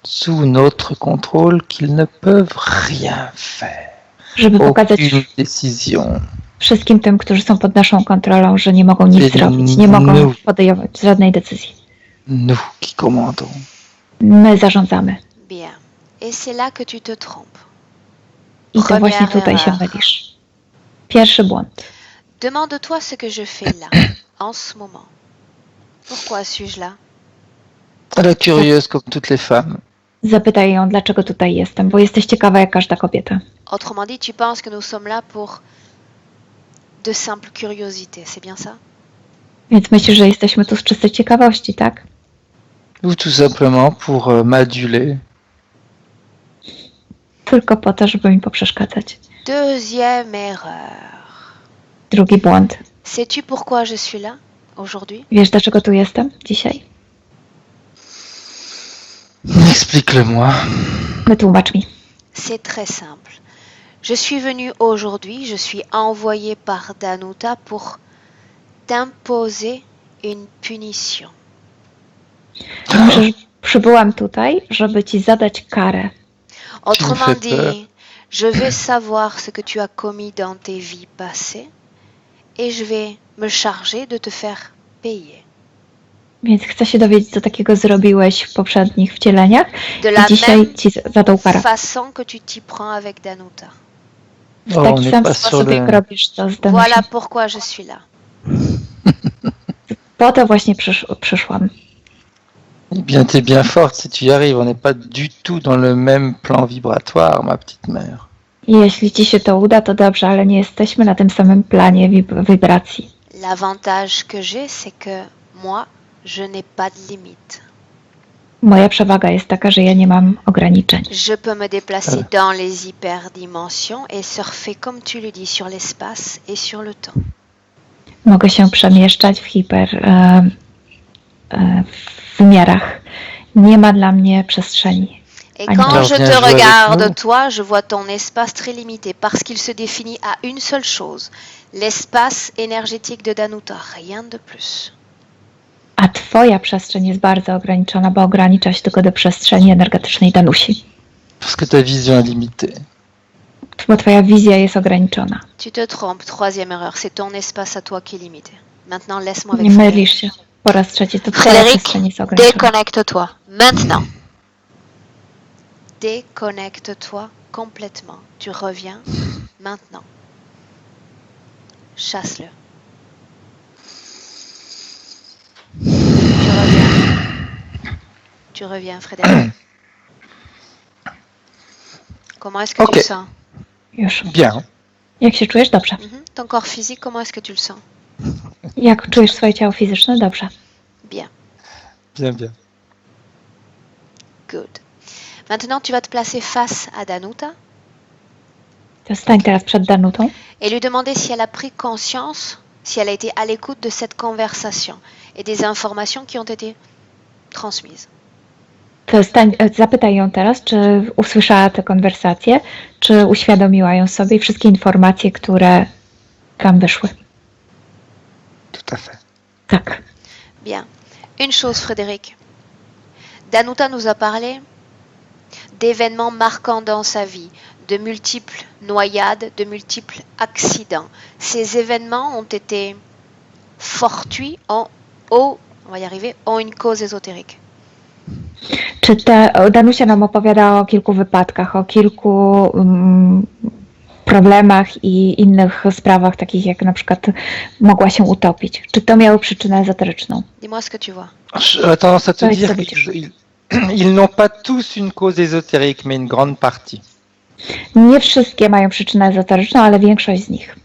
sous notre contrôle qu'ils ne peuvent rien faire. Żeby pokazać Aucune décision. wszystkim tym, którzy są pod naszą kontrolą, że nie mogą nic Czyli zrobić, nie mogą mów. podejmować żadnej decyzji. Nous qui commandons. My zarządzamy. Bien. Et c'est là que tu te trompes. I to właśnie Première tutaj się erreur. mylisz. Pierwszy błąd. Demande-toi ce que je fais là, en ce moment. Pourquoi suis-je là? Elle est curieuse comme toutes les femmes. Zapytaj ją, dlaczego tutaj jestem, bo jesteś ciekawa jak każda kobieta. Autrement dit, tu penses que nous sommes là pour de simple curiosité, c'est bien ça? Więc myślisz, że jesteśmy tu z czystej ciekawości, tak? Ou tout simplement pour m'aduler. Tylko po to, żeby mi poprzeszkadzać. Deuxième erreur. Drugi błąd. Sais-tu pourquoi je suis là aujourd'hui? Wiesz, dlaczego tu jestem dzisiaj? Explique-le-moi. Wytłumacz mi. C'est très simple. Je suis venue aujourd'hui, je suis envoyée par Danuta pour t'imposer une punition. Przybyłam tutaj, żeby ci zadać karę. Autrement Tu me fais dit, je veux savoir ce que tu as commis dans tes vies passées et je vais me charger de te faire payer. Więc chcę się dowiedzieć, co takiego zrobiłeś w poprzednich wcieleniach De i la dzisiaj même ci zadał karę. façon que tu t'y prends avec Danuta. W Oh, on taki n'est sam pas sposób, sur jak le... robisz to z Danusią. Voilà pourquoi je suis là. Po to właśnie przyszłam. Eh bien, t'es bien forte si tu y arrives. On n'est pas du tout dans le même plan vibratoire, ma petite mère. I jeśli ci się to uda, to dobrze, ale nie jesteśmy na tym samym planie wibracji. L'avantage que j'ai, c'est que moi, je n'ai pas de limite. Moja przewaga jest taka, że ja nie mam ograniczeń. Je peux me déplacer dans les hyperdimensions et surfer, comme tu le dis, sur l'espace et sur le temps. Mogę się przemieszczać w wymiarach. Nie ma dla mnie przestrzeni. Et Annie. quand Alors, je viens te jouer avec regarde, nous. toi, je vois ton espace très limité parce qu'il se définit à une seule chose, l'espace énergétique de Danuta, rien de plus. A twoja przestrzeń jest bardzo ograniczona, bo ogranicza się tylko do przestrzeni energetycznej Danusi. Parce que ta vision est limitée. Bo twoja wizja jest ograniczona. Tu te trompes, troisième erreur, c'est ton espace à toi qui est limité. Maintenant, laisse-moi avec Nie Frédéric. mylisz się. Po raz trzeci to twoja Frédéric, przestrzeń jest ograniczona. déconnecte-toi, maintenant. Déconnecte-toi complètement. Tu reviens maintenant. Chasse-le. Tu reviens. Tu reviens, Frédéric. Comment est-ce que tu Ok. le sens? Już. Bien. Jak się czujesz? Dobrze. Ton corps physique, comment est-ce que tu le sens? Jak czujesz swoje ciało fizyczne? Dobrze. Bien. Bien, bien. Good. Maintenant, tu vas te placer face à Danuta To stań teraz przed Danutą et lui demander si elle a pris conscience, si elle a été à l'écoute de cette conversation et des informations qui ont été transmises. To zapytaj ją teraz, czy usłyszała tę konwersację, czy uświadomiła ją sobie i wszystkie informacje, które tam wyszły. Tout à fait. Tak. Bien. Une chose, Frédéric. Danuta nous a parlé d'événements marquants dans sa vie, de multiples noyades, de multiples accidents. Ces événements ont été fortuits, on va y arriver, ont une cause ésotérique. Czy Danusia nam opowiadała o kilku wypadkach, o kilku problemach i innych sprawach, takich jak na przykład mogła się utopić. Czy to miało przyczynę ezoteryczną? Dis-moi ce que tu vois. J'aurais tendance à te Oui, dire ça veut qu'ils n'ont pas tous une cause ésotérique, mais une grande partie. Nie wszystkie mają przyczynę ezoteryczną, ale większość z nich.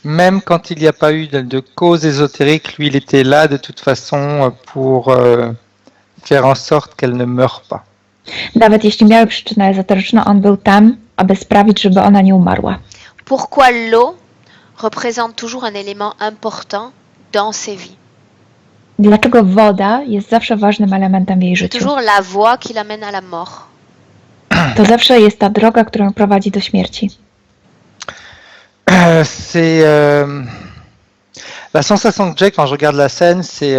Même quand il n'y a pas eu de cause ésotérique, lui, il était là de toute façon pour faire en sorte qu'elle ne meure pas. Nawet jeśli miały przyczynę ezoteryczną, on był tam, aby sprawić, żeby ona nie umarła. Pourquoi l'eau représente toujours un élément important dans ses vies? Dlaczego woda jest zawsze ważnym elementem w jej C'est życiu? toujours la voie qui l'amène à la mort. To zawsze jest ta droga, która prowadzi do śmierci. C'est la sensation que j'ai quand je regarde la scène, c'est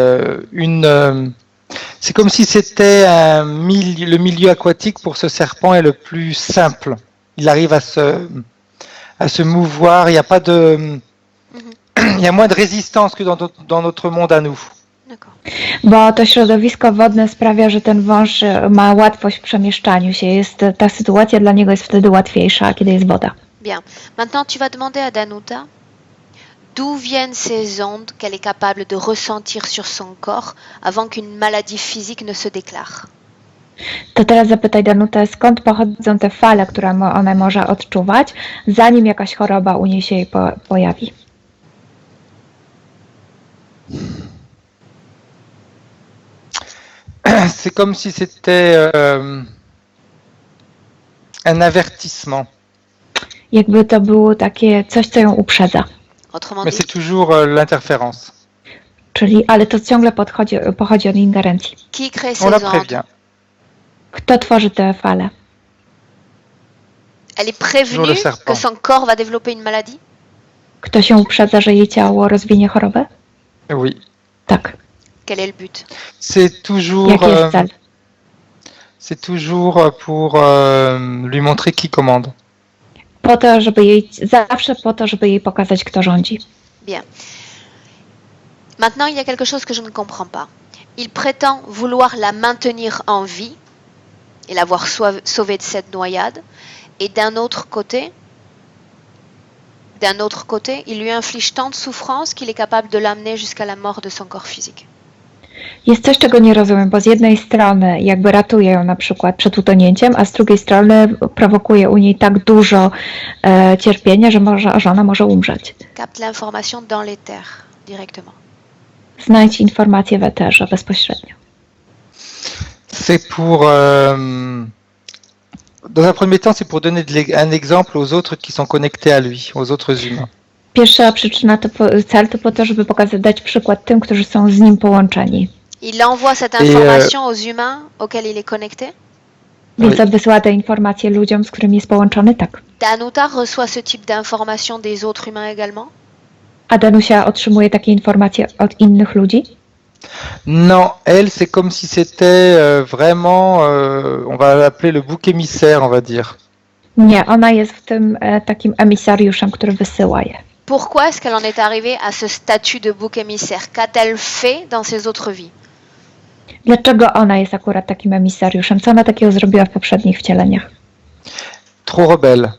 c'est comme si c'était le milieu aquatique pour ce serpent est le plus simple. Il arrive à se mouvoir. Il y a pas de, il y a moins de résistance que dans notre monde à nous. D'accord. Bo to środowisko wodne sprawia, że ten wąż ma łatwość w przemieszczaniu się. Ta sytuacja dla niego jest wtedy łatwiejsza, kiedy jest woda. Bien. Maintenant, tu vas demander à Danuta d'où viennent ces ondes qu'elle est capable de ressentir sur son corps avant qu'une maladie physique ne se déclare. To teraz zapytaj Danutę, skąd pochodzą te fale, które ona może odczuwać, zanim jakaś choroba u niej się jej pojawi. C'est comme si c'était un avertissement. Jakby to było takie coś, co ją uprzedza. Autrement Mais dit, c'est toujours l'interférence. Czyli, ale to ciągle pochodzi od ingerencji. qui crée On la ces ondes? prévient. Kto tworzy te fale? Elle est Toujours le prévenue serpent. que son corps va développer une maladie? Kto się uprzedza, że jej ciało rozwinie chorobę? Oui. Tak. Quel est le but? C'est toujours, Jaki jest cel? c'est toujours pour lui montrer qui commande. Zawsze po to, żeby jej pokazać, kto rządzi. Bien. Maintenant, il y a quelque chose que je ne comprends pas. Il prétend vouloir la maintenir en vie et l'avoir sauvée de cette noyade. Et d'un autre côté, il lui inflige tant de souffrance qu'il est capable de l'amener jusqu'à la mort de son corps physique. Jest coś, czego nie rozumiem, bo z jednej strony jakby ratuje ją na przykład przed utonięciem, a z drugiej strony prowokuje u niej tak dużo cierpienia, że ona może umrzeć. Capte l'information dans l'éther, directement. Znajdź informacje w eterze bezpośrednio. C'est pour, dans un premier temps, c'est pour donner un exemple aux autres qui sont connectés à lui, aux autres humains. Pierwsza przyczyna, cel to po to, żeby dać przykład tym, którzy są z nim połączeni. Il envoie cette information aux humains auxquels il est connecté. Więc wysyła te informacje ludziom, z którymi jest połączony, tak. Danuta reçoit ce type d'information des autres humains également? A Danusia otrzymuje takie informacje od innych ludzi? Non, elle, c'est comme si c'était vraiment, on va l'appeler le bouc émissaire, on va dire. Nie, ona jest w tym takim emisariuszem, który wysyła je. Pourquoi est-ce qu'elle en est arrivée à ce statut de bouc émissaire? Qu'a-t-elle fait dans ses autres vies? Dlaczego ona jest akurat takim emisariuszem? Co ona takiego zrobiła w poprzednich wcieleniach? Trop rebelle.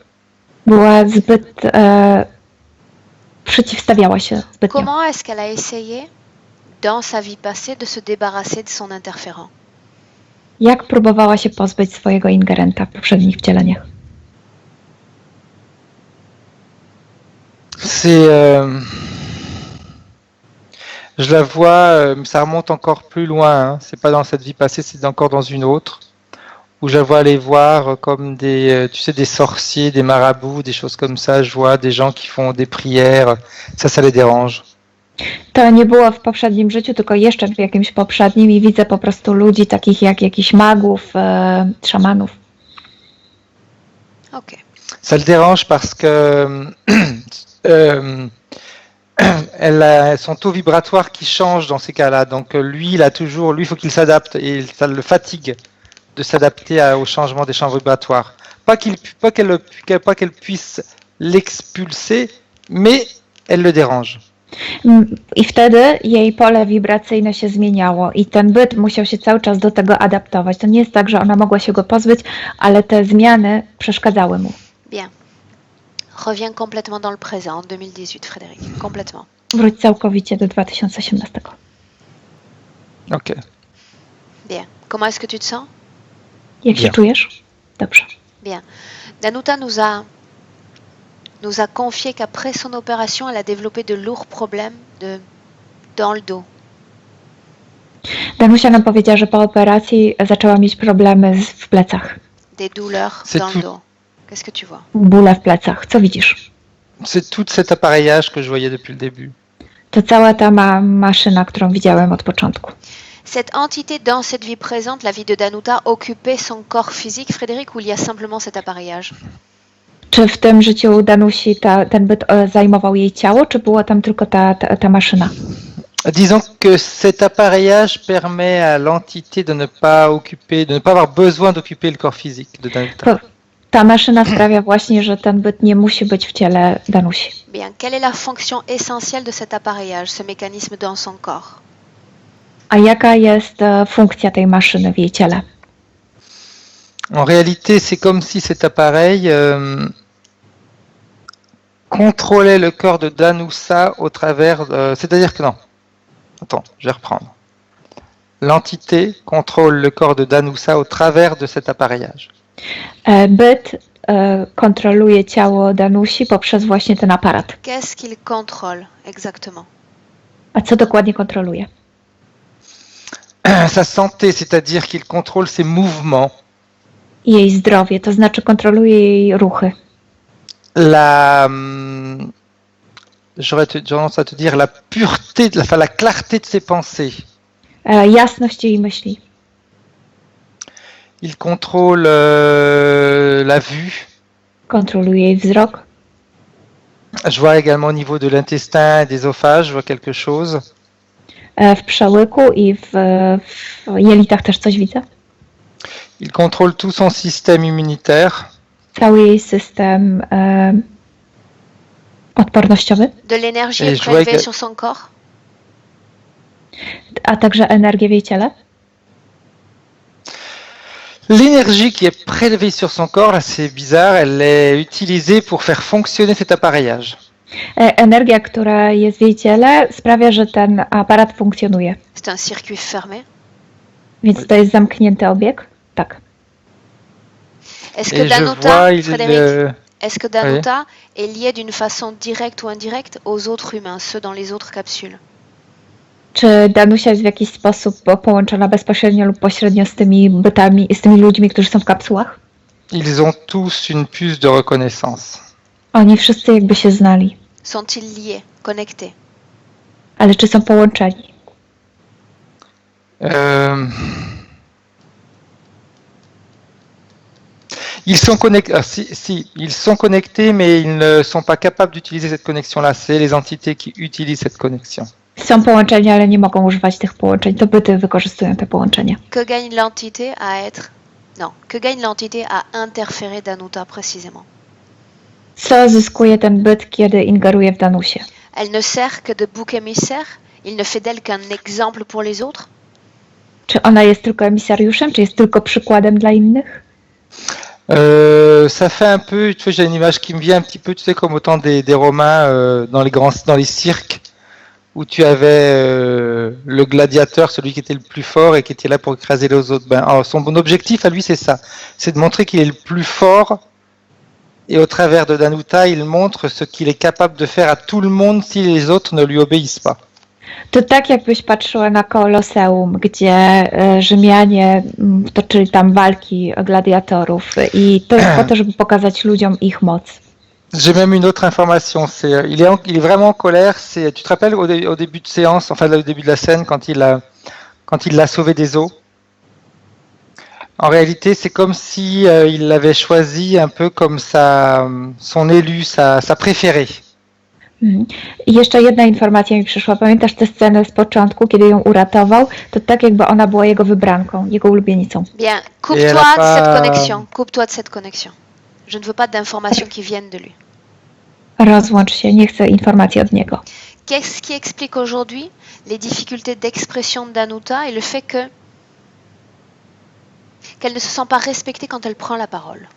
Była zbyt... przeciwstawiała się zbytnio. Comment est-ce qu'elle a essayé, dans sa vie passée, de se débarrasser de son interférent? Jak próbowała się pozbyć swojego ingerenta w poprzednich wcieleniach? C'est, je la vois, ça remonte encore plus loin. Hein. C'est pas dans cette vie passée, c'est encore dans une autre, où je la vois aller voir comme des, tu sais, des sorciers, des marabouts, des choses comme ça. Je vois des gens qui font des prières. Ça les dérange. To nie było w poprzednim życiu, tylko jeszcze w jakimś poprzednim i widzę po prostu ludzi takich jak jakichś magów, szamanów. Ok. Ça le dérange parce que elle a son taux vibratoire qui change dans ces cas-là. Donc lui, il faut qu'il s'adapte et ça le fatigue de s'adapter au changement des champs vibratoires. Pas qu'elle puisse l'expulser, mais elle le dérange. I wtedy jej pole wibracyjne się zmieniało i ten byt musiał się cały czas do tego adaptować. To nie jest tak, że ona mogła się go pozbyć, ale te zmiany przeszkadzały mu. Bien. Reviens complètement dans le présent, 2018, Frédéric. Complètement. Wróć całkowicie do 2018. Ok. Bien. Comment est-ce que tu te sens? Jak się Bien. czujesz? Dobrze. Bien. Danuta nous a confié qu'après son opération, elle a développé de lourds problèmes dans le dos. Danusia nam powiedziała, że po operacji zaczęła mieć problemy w plecach. Des douleurs C'est dans le tout. dos. Qu'est-ce que tu vois? Bóle w plecach. Co widzisz? C'est tout cet appareillage que je voyais depuis le début. To cała ta maszyna, którą widziałem od początku. Cette entité dans cette vie présente, la vie de Danuta, occupait son corps physique, Frédéric, ou il y a simplement cet appareillage? Czy w tym życiu Danusi ten byt zajmował jej ciało, czy była tam tylko ta maszyna? Disons que cet appareillage permet à l'entité de ne pas avoir besoin d'occuper le corps physique de Danuta. Ta maszyna sprawia właśnie, że ten byt nie musi być w ciele Danusi. Bien. Quelle est la fonction essentielle de cet appareillage, ce mécanisme dans son corps? A jaka jest funkcja tej maszyny w jej ciele? En réalité, c'est comme si cet appareil contrôlait le corps de Danusa au travers... c'est-à-dire que non. Attends, je vais reprendre. L'entité contrôle le corps de Danusa au travers de cet appareillage. Byt kontroluje ciało Danusi poprzez właśnie ten aparat. Qu'est-ce qu'il contrôle exactement? A co dokładnie kontroluje? Sa santé, c'est-à-dire qu'il contrôle ses mouvements. Jej zdrowie, to znaczy kontroluje jej ruchy. j'aurais tendance à te dire la pureté, la clarté de ses pensées. Jasność jej myśli. Il contrôle la vue. Kontroluje jej wzrok. Je vois également au niveau de l'intestin et des ésophages, je vois quelque chose. W przełyku i w jelitach też coś widzę. Il contrôle tout son système immunitaire. Cały jej system odpornościowy, De l'énergie Et est je vois prélevée que- sur son corps. a także energię w jej ciele. L'énergie qui est prélevée sur son corps, là c'est bizarre, elle est utilisée pour faire fonctionner cet appareillage. Energia, która jest w jej ciele, sprawia, że ten aparat funkcjonuje. C'est un circuit fermé. Więc to jest zamknięty obieg? Tak. Est-ce que Et je Danuta, vois, Frédéric, est-ce que Danuta est liée d'une façon directe ou indirecte aux autres humains, ceux dans les autres capsules? Czy Danusia jest w jakiś sposób połączona bezpośrednio lub pośrednio z tymi bytami, z tymi ludźmi, którzy są w kapsułach? Ils ont tous une puce de reconnaissance. Oni wszyscy jakby się znali. Sont-ils liés, connectés? Ale czy są połączeni? Ils sont connectés, si, ils sont connectés, mais ils ne sont pas capables d'utiliser cette connexion-là. C'est les entités qui utilisent cette connexion. Są połączeni, ale nie mogą używać tych połączeń. To byty wykorzystują te połączenia. Que gagne l'entité à être... Non, que gagne l'entité à interférer Danuta précisément? Co zyskuje ten byt, kiedy ingeruje w Danusię? Elle ne sert que de bouc émissaire? Il ne fait d'elle qu'un exemple pour les autres? Czy ona jest tylko emisariuszem, czy jest tylko przykładem dla innych? Ça fait un peu, tu vois, j'ai une image qui me vient un petit peu, tu sais, comme au temps des Romains dans les cirques, où tu avais le gladiateur, celui qui était le plus fort et qui était là pour écraser les autres. Son bon objectif à lui, c'est ça, c'est de montrer qu'il est le plus fort. Et au travers de Danuta, il montre ce qu'il est capable de faire à tout le monde si les autres ne lui obéissent pas. To tak jakbyś patrzyła na Koloseum, gdzie Rzymianie toczyli tam walki gladiatorów i to jest po to, żeby pokazać ludziom ich moc. J'ai même une autre information, il est vraiment en colère, tu te rappelles au début de séance, enfin au début de la scène, quand il l'a sauvé des eaux? En réalité, c'est comme si il l'avait choisi un peu comme son élu, sa préférée. I jeszcze jedna informacja mi przyszła. Pamiętasz tę scenę z początku, kiedy ją uratował? To tak jakby ona była jego wybranką, jego ulubienicą. Bien, coupe-toi de cette connexion. Coupe-toi de cette connexion. Je ne veux pas d'informations qui viennent de lui. Rozłącz się, nie chcę informacji od niego. Qu'est-ce qui explique aujourd'hui les difficultés d'expression de Danuta et le fait qu'elle ne se sent pas respectée quand elle prend la parole?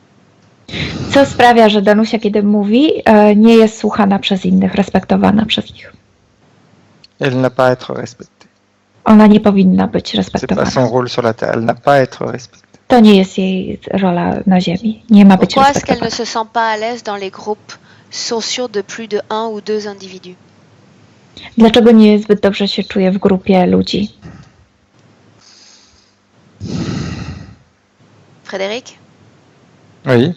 Co sprawia, że Danusia, kiedy mówi, nie jest słuchana przez innych, respektowana przez nich? Elle n'a pas à être respectée. Ona nie powinna być C'est pas respektowana. son rôle sur la terre. Elle n'a pas à être respectée. To nie jest jej rola na ziemi. Nie ma być Pourquoi est-ce qu'elle ne respektowana. se sent pas à l'aise dans les groupes sociaux de plus de 1 ou 2 individus? Dlaczego nie zbyt dobrze się czuje w grupie ludzi? Frédéric? Oui.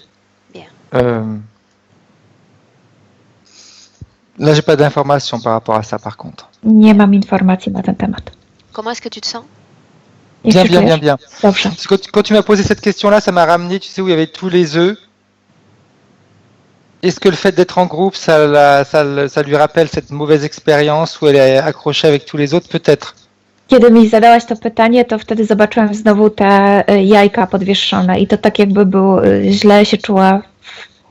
Bien. Là, j'ai pas d'informations par rapport à ça, par contre. Nie mam informacji na ten temat. Comment est-ce que tu te sens? Jak Bien, się bien, bien, czujesz? bien. Dobrze. Parce que quand tu m'as posé cette question-là, ça m'a ramené, tu sais, où il y avait tous les œufs. Est-ce que le fait d'être en groupe, ça lui rappelle cette mauvaise expérience où elle est accrochée avec tous les autres? Peut-être. Kiedy mi zadałaś to pytanie, to wtedy zobaczyłam znowu te jajka podwieszone i to tak jakby źle się czuła,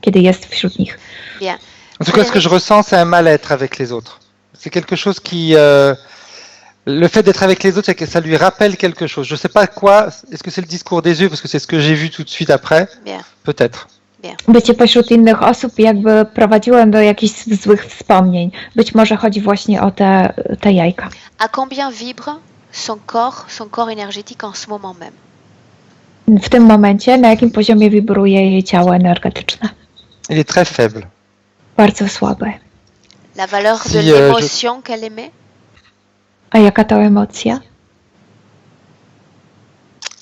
kiedy jest wśród nich. Bien. En tout cas, ce que je ressens, c'est un mal-être avec les autres. C'est quelque chose qui... le fait d'être avec les autres, c'est que ça lui rappelle quelque chose. Je sais pas quoi. Est-ce que c'est le discours des œufs? Parce que c'est ce que j'ai vu tout de suite après. Bien. Peut-être. Bycie pośród innych osób jakby prowadziłem do jakichś złych wspomnień. Być może chodzi właśnie o te jajka. À combien vibre son corps énergétique en ce moment même? W tym momencie, na jakim poziomie wibruje jej ciało energetyczne? Il est très faible. Bardzo słabe. La valeur de Si, l'émotion qu'elle émet? A jaka to emocja?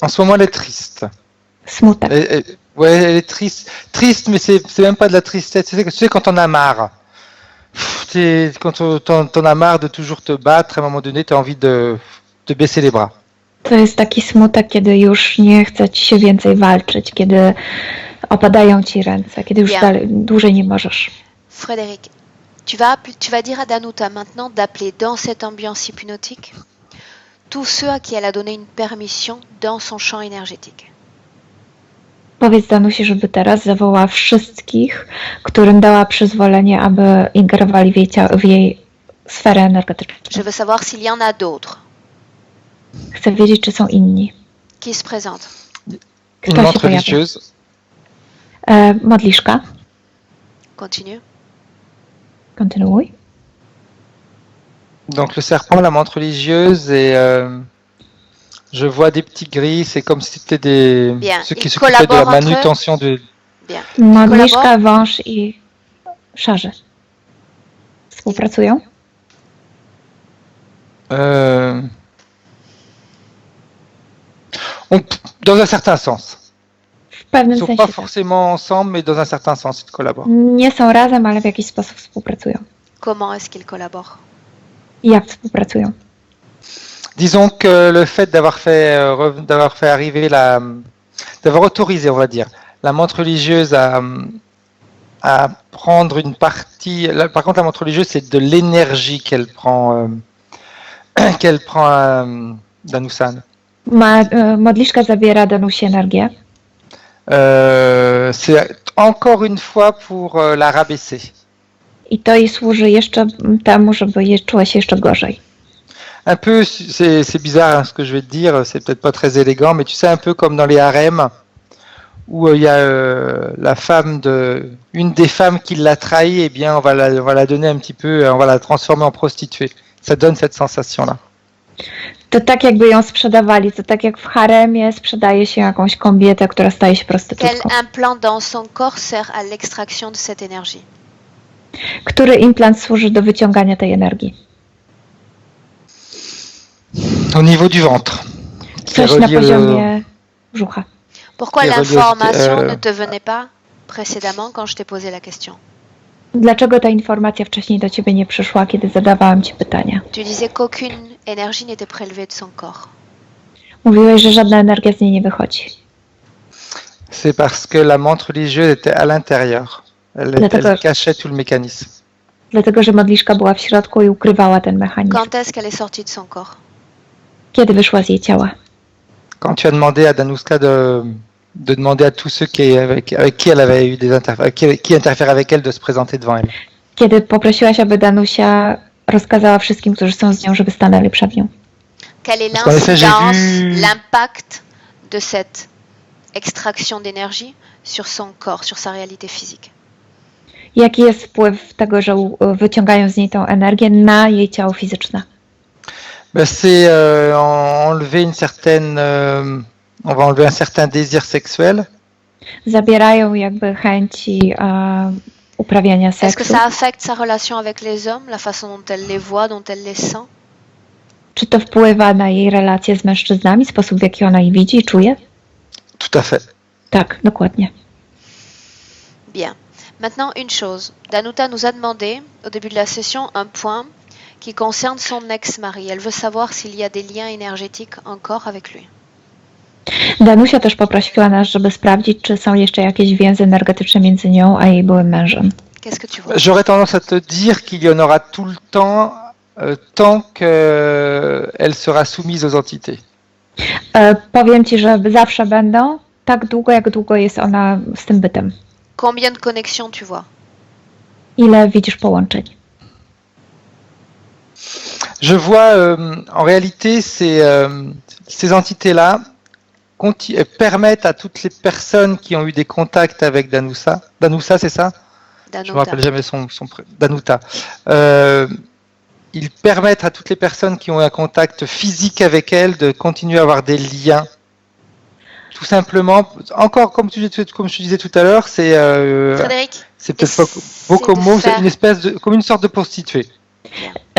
En ce moment, elle est triste. Smutek. Ouais, elle est triste. Triste, mais c'est même pas de la tristesse. Tu sais, quand on a marre. t'en as marre de toujours te battre, à un moment donné, tu as envie de baisser les bras. To jest taki smutek, kiedy już nie chce ci się więcej walczyć, kiedy opadają ci ręce, kiedy już dłużej nie możesz. Frédéric, tu vas dire à Danuta maintenant d'appeler dans cette ambiance hypnotique tous ceux à qui elle a donné une permission dans son champ énergétique. Powiedz Danusi, żeby teraz zawołała wszystkich, którym dała przyzwolenie, aby ingerowali w jej sferę energetyczną. Je veux savoir s'il y en a d'autres. Chcę wiedzieć, czy są inni. Qui se présente? Une montre religieuse. Modliszka. Continue. Kontynuuj. Donc le serpent, la montre religieuse et je vois des petits gris, c'est comme si c'était ceux qui s'occupaient de la manutention de... Bien. Modliszka, wąż i szarze. Współpracują? Dans un certain sens. W pewnym Ils ne sont sensie pas forcément ensemble, mais dans un certain sens, ils collaborent. nie są razem, ale w jakiś sposób współpracują. Comment est-ce qu'ils collaborent? I jak współpracują? Disons que le fait d'avoir fait arriver d'avoir autorisé, on va dire, la montre religieuse à prendre une partie. Là, par contre, la montre religieuse, c'est de l'énergie qu'elle prend Danusan. Modliszka zabiera Danusi energię. C'est encore une fois pour la rabaisser. I to jej służy jeszcze temu, żeby czuła się jeszcze gorzej. Un peu, c'est bizarre hein, ce que je vais te dire, c'est peut-être pas très élégant, mais tu sais, un peu comme dans les harems, où il y a une des femmes qui l'a trahi, eh bien, on va la donner un petit peu, on va la transformer en prostituée. Ça donne cette sensation-là. To tak jakby ją sprzedawali, to tak jak w haremie sprzedaje się jakąś kobietę, która staje się prostytutką. Quel implant dans son corps sert à l'extraction de cette énergie? Który implant służy do wyciągania tej energii? Au niveau du ventre. Coś na poziomie brzucha. Pourquoi l'information ne te venait pas précédemment quand je t'ai posé la question? Dlaczego ta informacja wcześniej do ciebie nie przyszła, kiedy zadawałam ci pytania? Tu disais qu'aucune énergie n'était prélevée de son corps. Mówiłeś, że żadna energia z niej nie wychodzi. C'est parce que la montre religieuse était à l'intérieur. Elle cachait tout le mécanisme. Dlatego, że modliszka była w środku i ukrywała ten mechanizm. Quand est-ce qu'elle est sortie de son corps? Kiedy wyszła z jej ciała? Quand tu as demandé à Danuska de demander à tous ceux avec qui elle avait eu qui interfèrent avec elle de se présenter devant elle. Kiedy poprosiłaś, aby Danusia rozkazała wszystkim, którzy są z nią, żeby stanęli przed nią. Quelle est l'incidence, l'impact de cette extraction d'énergie sur son corps, sur sa réalité physique? Jaki jest wpływ tego, że wyciągają z niej tą energię na jej ciało fizyczne? C'est enlever une certaine, on va enlever un certain désir sexuel. Zabierają jakby chęci uprawiania seksu. Est-ce que ça affecte sa relation avec les hommes, la façon dont elle les voit, dont elle les sent? Czy to wpływa na jej relacje z mężczyznami, sposób w jaki ona ich widzi i czuje? Tout à fait. Tak, dokładnie. Bien. Maintenant, une chose. Danuta nous a demandé, au début de la session, un point qui concerne son ex-mari. Elle veut savoir s'il y a des liens énergétiques encore avec lui. Danusia też poprosiła nas, żeby sprawdzić, czy są jeszcze jakieś więzy energetyczne między nią a jej byłym mężem. Qu'est-ce que tu vois? J'aurais tendance à te dire qu'il y en aura tout le temps, tant qu'elle sera soumise aux entités. Powiem ci, że zawsze będą, tak długo, jak długo jest ona z tym bytem. Combien de connexions tu vois? Ile widzisz połączeń? Je vois, en réalité, ces entités-là permettent à toutes les personnes qui ont eu des contacts avec Danusa, c'est ça? Danuta. Je ne me rappelle jamais son Danuta. Ils permettent à toutes les personnes qui ont eu un contact physique avec elle de continuer à avoir des liens. Tout simplement, encore comme je disais tout à l'heure, c'est peut-être pas beau comme mot, c'est comme une sorte de prostituée.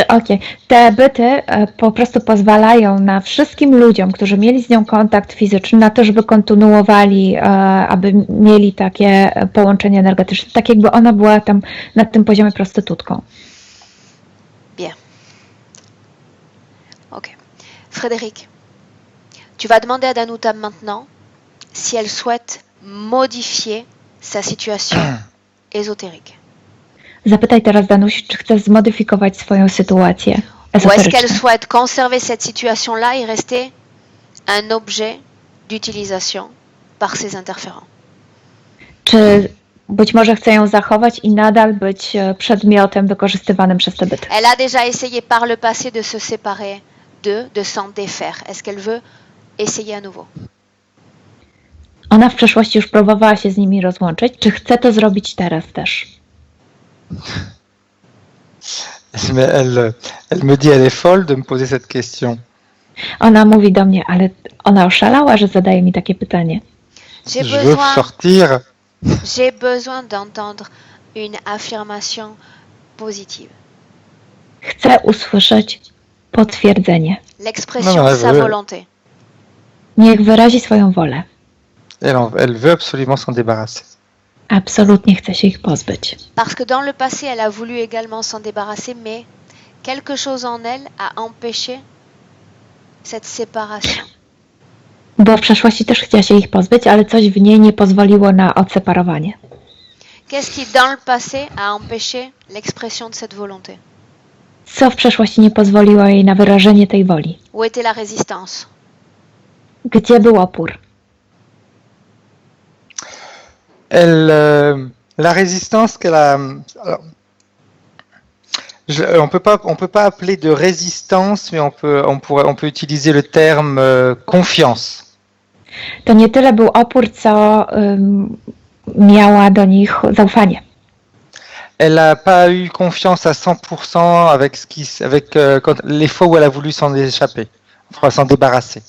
Okej. Te byty po prostu pozwalają na wszystkim ludziom, którzy mieli z nią kontakt fizyczny, na to, żeby kontynuowali, aby mieli takie połączenie energetyczne, tak jakby ona była tam na tym poziomie prostytutką. Frédéric, tu vas demander à Danuta maintenant si elle souhaite modifier sa situation ésotérique. Zapytaj teraz Danusi, czy chce zmodyfikować swoją sytuację Ou est-ce qu'elle ezoteryczną. souhaite conserver cette situation-là et rester un objet d'utilisation par ces interférents? Czy być może chce ją zachować i nadal być przedmiotem wykorzystywanym przez te byty. Elle a déjà essayé par le passé de se séparer d'eux, de s'en défaire. Est-ce qu'elle veut essayer à nouveau? Ona w przeszłości już próbowała się z nimi rozłączyć. Czy chce to zrobić teraz też? Mais elle me dit, elle est folle de me poser cette question. Ona mówi do mnie, ale ona oszalała, że zadaje mi takie pytanie. Je veux sortir. J'ai besoin d'entendre une affirmation positive. Chcę usłyszeć potwierdzenie. L'expression Non, de elle sa veut- volonté. Niech wyrazi swoją wolę. Elle veut absolument s'en débarrasser. Absolutnie chce się ich pozbyć. Parce que dans le passé, elle a voulu également s'en débarrasser, mais quelque chose en elle a empêché cette séparation. Bo w przeszłości też chciała się ich pozbyć, ale coś w niej nie pozwoliło na odseparowanie. Qu'est-ce qui, dans le passé, a empêché l'expression de cette volonté? Co w przeszłości nie pozwoliło jej na wyrażenie tej woli? Où était la résistance? Gdzie był opór? La résistance qu'elle a. Alors, on peut pas appeler de résistance, mais on peut utiliser le terme confiance. To nie tyle był opór, co miała do nich zaufanie. Elle n'a pas eu confiance à 100% avec les fois où elle a voulu s'en échapper, enfin s'en débarrasser.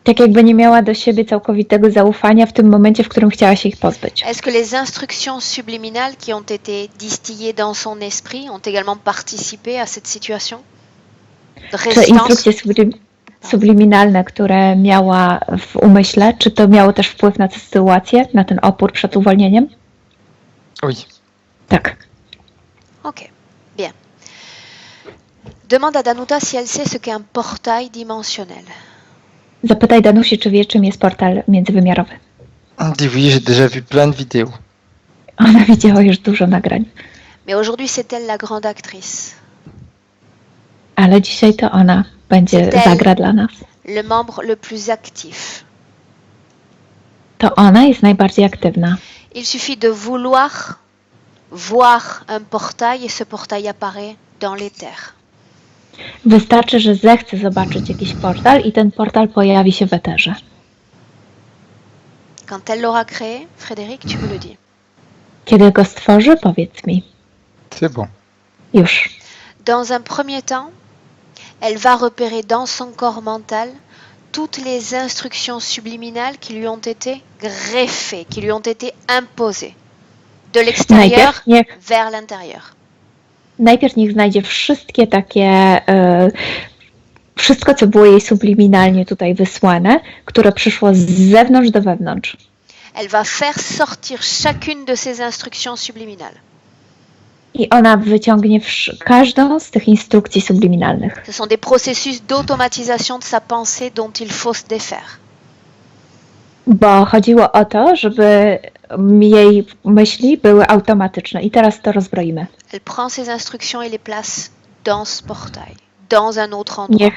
Tak jakby nie miała do siebie całkowitego zaufania w tym momencie, w którym chciała się ich pozbyć. Est-ce que les instructions subliminales qui ont été distillées dans son esprit ont également participé à cette situation de Czy résistance? instrukcje subliminalne, które miała w umyśle, czy to miało też wpływ na tę sytuację, na ten opór przed uwolnieniem? Oui. Tak. Ok, bien. Demande à Danuta si elle sait ce qu'est un portail dimensionnel. Zapytaj Danusi, czy wie, czym jest portal międzywymiarowy. On dit oui, j'ai déjà vu plein de vidéos. Ona widziała już dużo nagrań, Mais aujourd'hui, c'est elle la grande actrice, ale dzisiaj to ona będzie zagra dla nas. le membre le plus actif. To ona jest najbardziej aktywna. Il suffit de vouloir voir un portail et ce portail apparaît dans l'éther. Wystarczy, że zechce zobaczyć jakiś portal i ten portal pojawi się w eterze. Quand elle l'aura créé, Frédéric, tu me le dis. Kiedy go stworzy, powiedz mi. C'est bon. Już. Dans un premier temps, elle va repérer dans son corps mental toutes les instructions subliminales qui lui ont été greffées, qui lui ont été imposées, de l'extérieur vers l'intérieur. Najpierw niech znajdzie wszystkie takie, wszystko co było jej subliminalnie tutaj wysłane, które przyszło z zewnątrz do wewnątrz. Elle va faire sortir chacune de ces instructions subliminales. I ona wyciągnie każdą z tych instrukcji subliminalnych. Ce sont des processus d'automatisation de sa pensée dont il faut se défaire. Bo chodziło o to, żeby jej myśli były automatyczne. I teraz to rozbroimy. Elle prend ces instructions et les place dans ce portail, dans un autre endroit.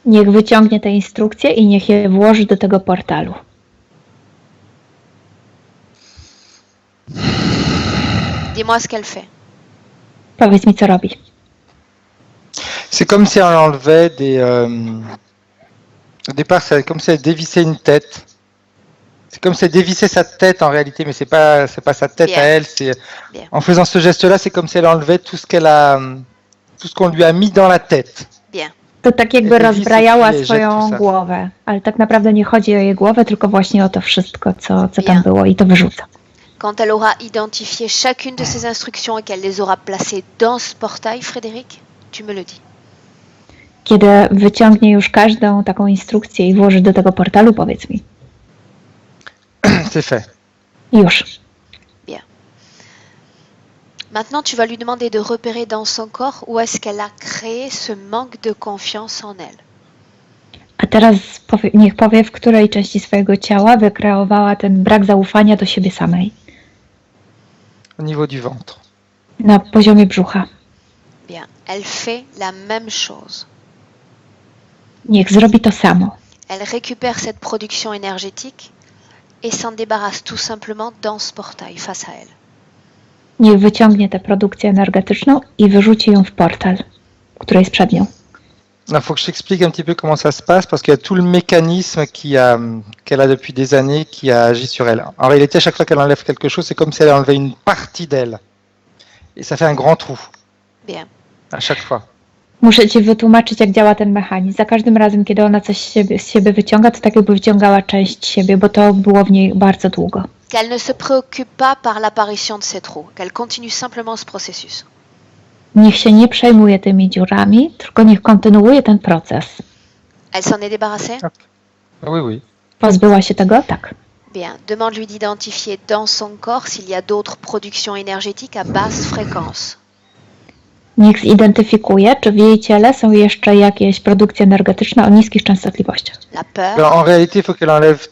Niech wyciągnie te instrukcje i niech je włoży do tego portalu. Dis-moi ce qu'elle fait. Powiedz mi, co robi. C'est comme si elle enlevait des... Au départ, c'est comme si elle dévissait une tête. C'est comme si elle dévissait sa tête en réalité, mais c'est pas sa tête Bien. à elle. Bien. En faisant ce geste-là, c'est comme si elle enlevait tout ce qu'on lui a mis dans la tête. Bien. To tak jakby Elise rozbrajała jest swoją rzecz, głowę. Ale tak naprawdę nie chodzi o jej głowę, tylko właśnie o to wszystko, co tam Bien. było i to wyrzuca. Quand elle aura identifié chacune de ces instructions et qu'elle les aura placées dans ce portail, Frédéric, tu me le dis. Kiedy wyciągnie już każdą taką instrukcję i włoży do tego portalu, powiedz mi. C'est fait. Już. Maintenant, tu vas lui demander de repérer dans son corps où est-ce qu'elle a créé ce manque de confiance en elle. A teraz niech powie, w której części swojego ciała wykreowała ten brak zaufania do siebie samej. Au niveau du ventre. Na poziomie brzucha. Bien. Elle fait la même chose. Niech zrobi to samo. Elle récupère cette production énergétique et s'en débarrasse tout simplement dans ce portail face à elle. Niech wyciągnie tę produkcję energetyczną i wyrzuci ją w portal, który jest przed nią. Il faut que je t'explique un petit peu comment ça se passe parce qu'il y a tout le mécanisme qu'elle a depuis des années qui a agi sur elle. En réalité, à chaque fois qu'elle enlève quelque chose, c'est comme si elle enlevait une partie d'elle. Et ça fait un grand trou. Bien. À chaque fois. Muszę ci wytłumaczyć, jak działa ten mechanizm. Za każdym razem, kiedy ona coś z siebie wyciąga, to tak jakby wyciągała część siebie, bo to było w niej bardzo długo. Qu'elle ne se préoccupe pas par l'apparition de ces trous, qu'elle continue simplement ce processus. Niech się nie przejmuje tymi dziurami, tylko niech kontynuuje ten proces. Elle s'en est débarrassée? Oui, oui. Pozbyła się tego? Tak. Bien. Demande-lui d'identifier dans son corps s'il y a d'autres productions énergétiques à basse fréquence. Niech zidentyfikuje, czy w jej ciele są jeszcze jakieś produkcje energetyczne o niskich częstotliwościach. La peur, En réalité, il faut qu'elle enlève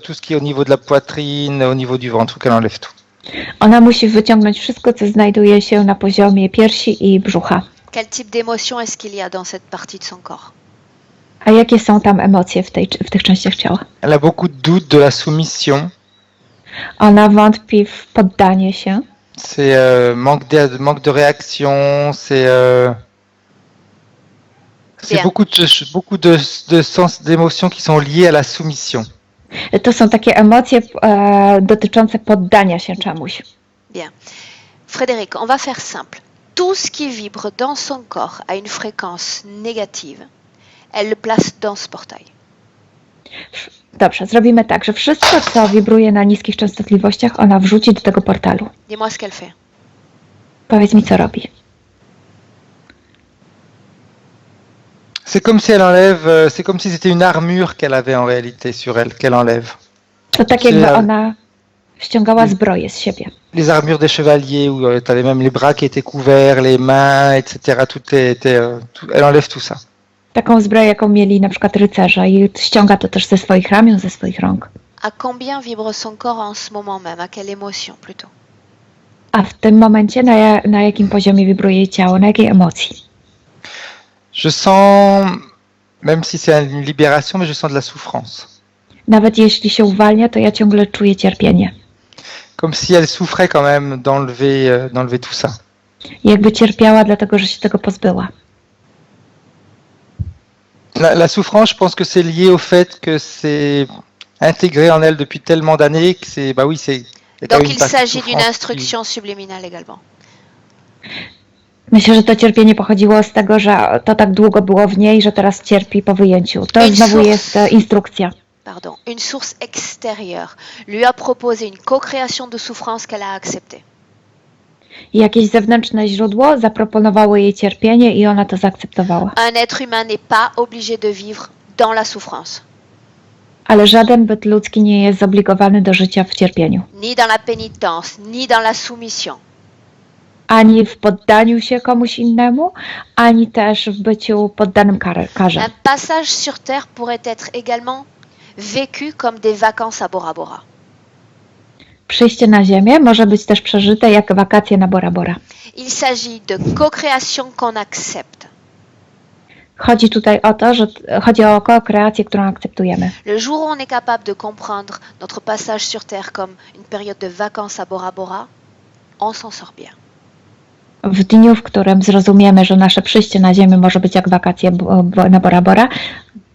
tout ce qui est au niveau de la poitrine, au niveau du ventre, il faut qu'elle enlève tout. Ona musi wyciągnąć wszystko, co znajduje się na poziomie piersi i brzucha. quel type d'émotion est-ce qu'il y a dans cette partie de son corps? A jakie są tam emocje w tych częściach ciała? Elle a beaucoup de doutes de la soumission. Ona wątpi w poddanie się. C'est manque de réaction, c'est Bien. beaucoup de sens d'émotions qui sont liées à la soumission. To są takie emocje dotyczące poddania się czemuś. Bien. Frédéric, on va faire simple. Tout ce qui vibre dans son corps à une fréquence négative, elle le place dans ce portail. Dobrze, zrobimy tak, że wszystko, co wibruje na niskich częstotliwościach, ona wrzuci do tego portalu. Dis-moi ce qu'elle fait. Powiedz mi, co robi. C'est comme si elle enlève, c'est comme si c'était une armure qu'elle avait en réalité sur elle, qu'elle enlève. To tak jakby ona ściągała zbroję z siebie. Les armures des chevaliers, où tu avais même les bras qui étaient couverts, les mains, etc. Elle enlève tout ça. Taką zbroję, jaką mieli na przykład rycerze i ściąga to też ze swoich ramion, ze swoich rąk. À combien vibre son corps en ce moment même? À quelle émotion plutôt? A w tym momencie na jakim poziomie wibruje jej ciało, na jakiej emocji? Je sens, même si c'est une libération, mais je sens de la souffrance. Nawet jeśli się uwalnia, to ja ciągle czuję cierpienie. Comme si elle souffrait quand même d'enlever tout ça. Jakby cierpiała dlatego, że się tego pozbyła. La souffrance, je pense que c'est lié au fait que c'est intégré en elle depuis tellement d'années que c'est, bah oui, c'est. Donc il s'agit d'une instruction subliminale également. Myślę, że to cierpienie pochodziło z tego, że to tak długo było w niej, że teraz cierpi po wyjęciu. To znowu jest instrukcja. Pardon, une source extérieure lui a proposé une co-création de souffrance qu'elle a acceptée. Jakieś zewnętrzne źródło zaproponowało jej cierpienie i ona to zaakceptowała. Un être humain n'est pas obligé de vivre dans la souffrance. Ale żaden byt ludzki nie jest zobligowany do życia w cierpieniu. Ni dans la pénitence, ni dans la soumission. Ani w poddaniu się komuś innemu, ani też w byciu poddanym karze. Un passage sur Terre pourrait être également vécu comme des vacances à Bora Bora. Przyjście na Ziemię może być też przeżyte jak wakacje na Bora Bora. Il s'agit de co-création qu'on accepte. Chodzi tutaj o to, że chodzi o ko-kreację, którą akceptujemy. Le jour où on est capable de comprendre notre passage sur Terre comme une période de vacances à Bora Bora, on s'en sort bien. W dniu, w którym zrozumiemy, że nasze przyjście na Ziemię może być jak wakacje na Bora Bora,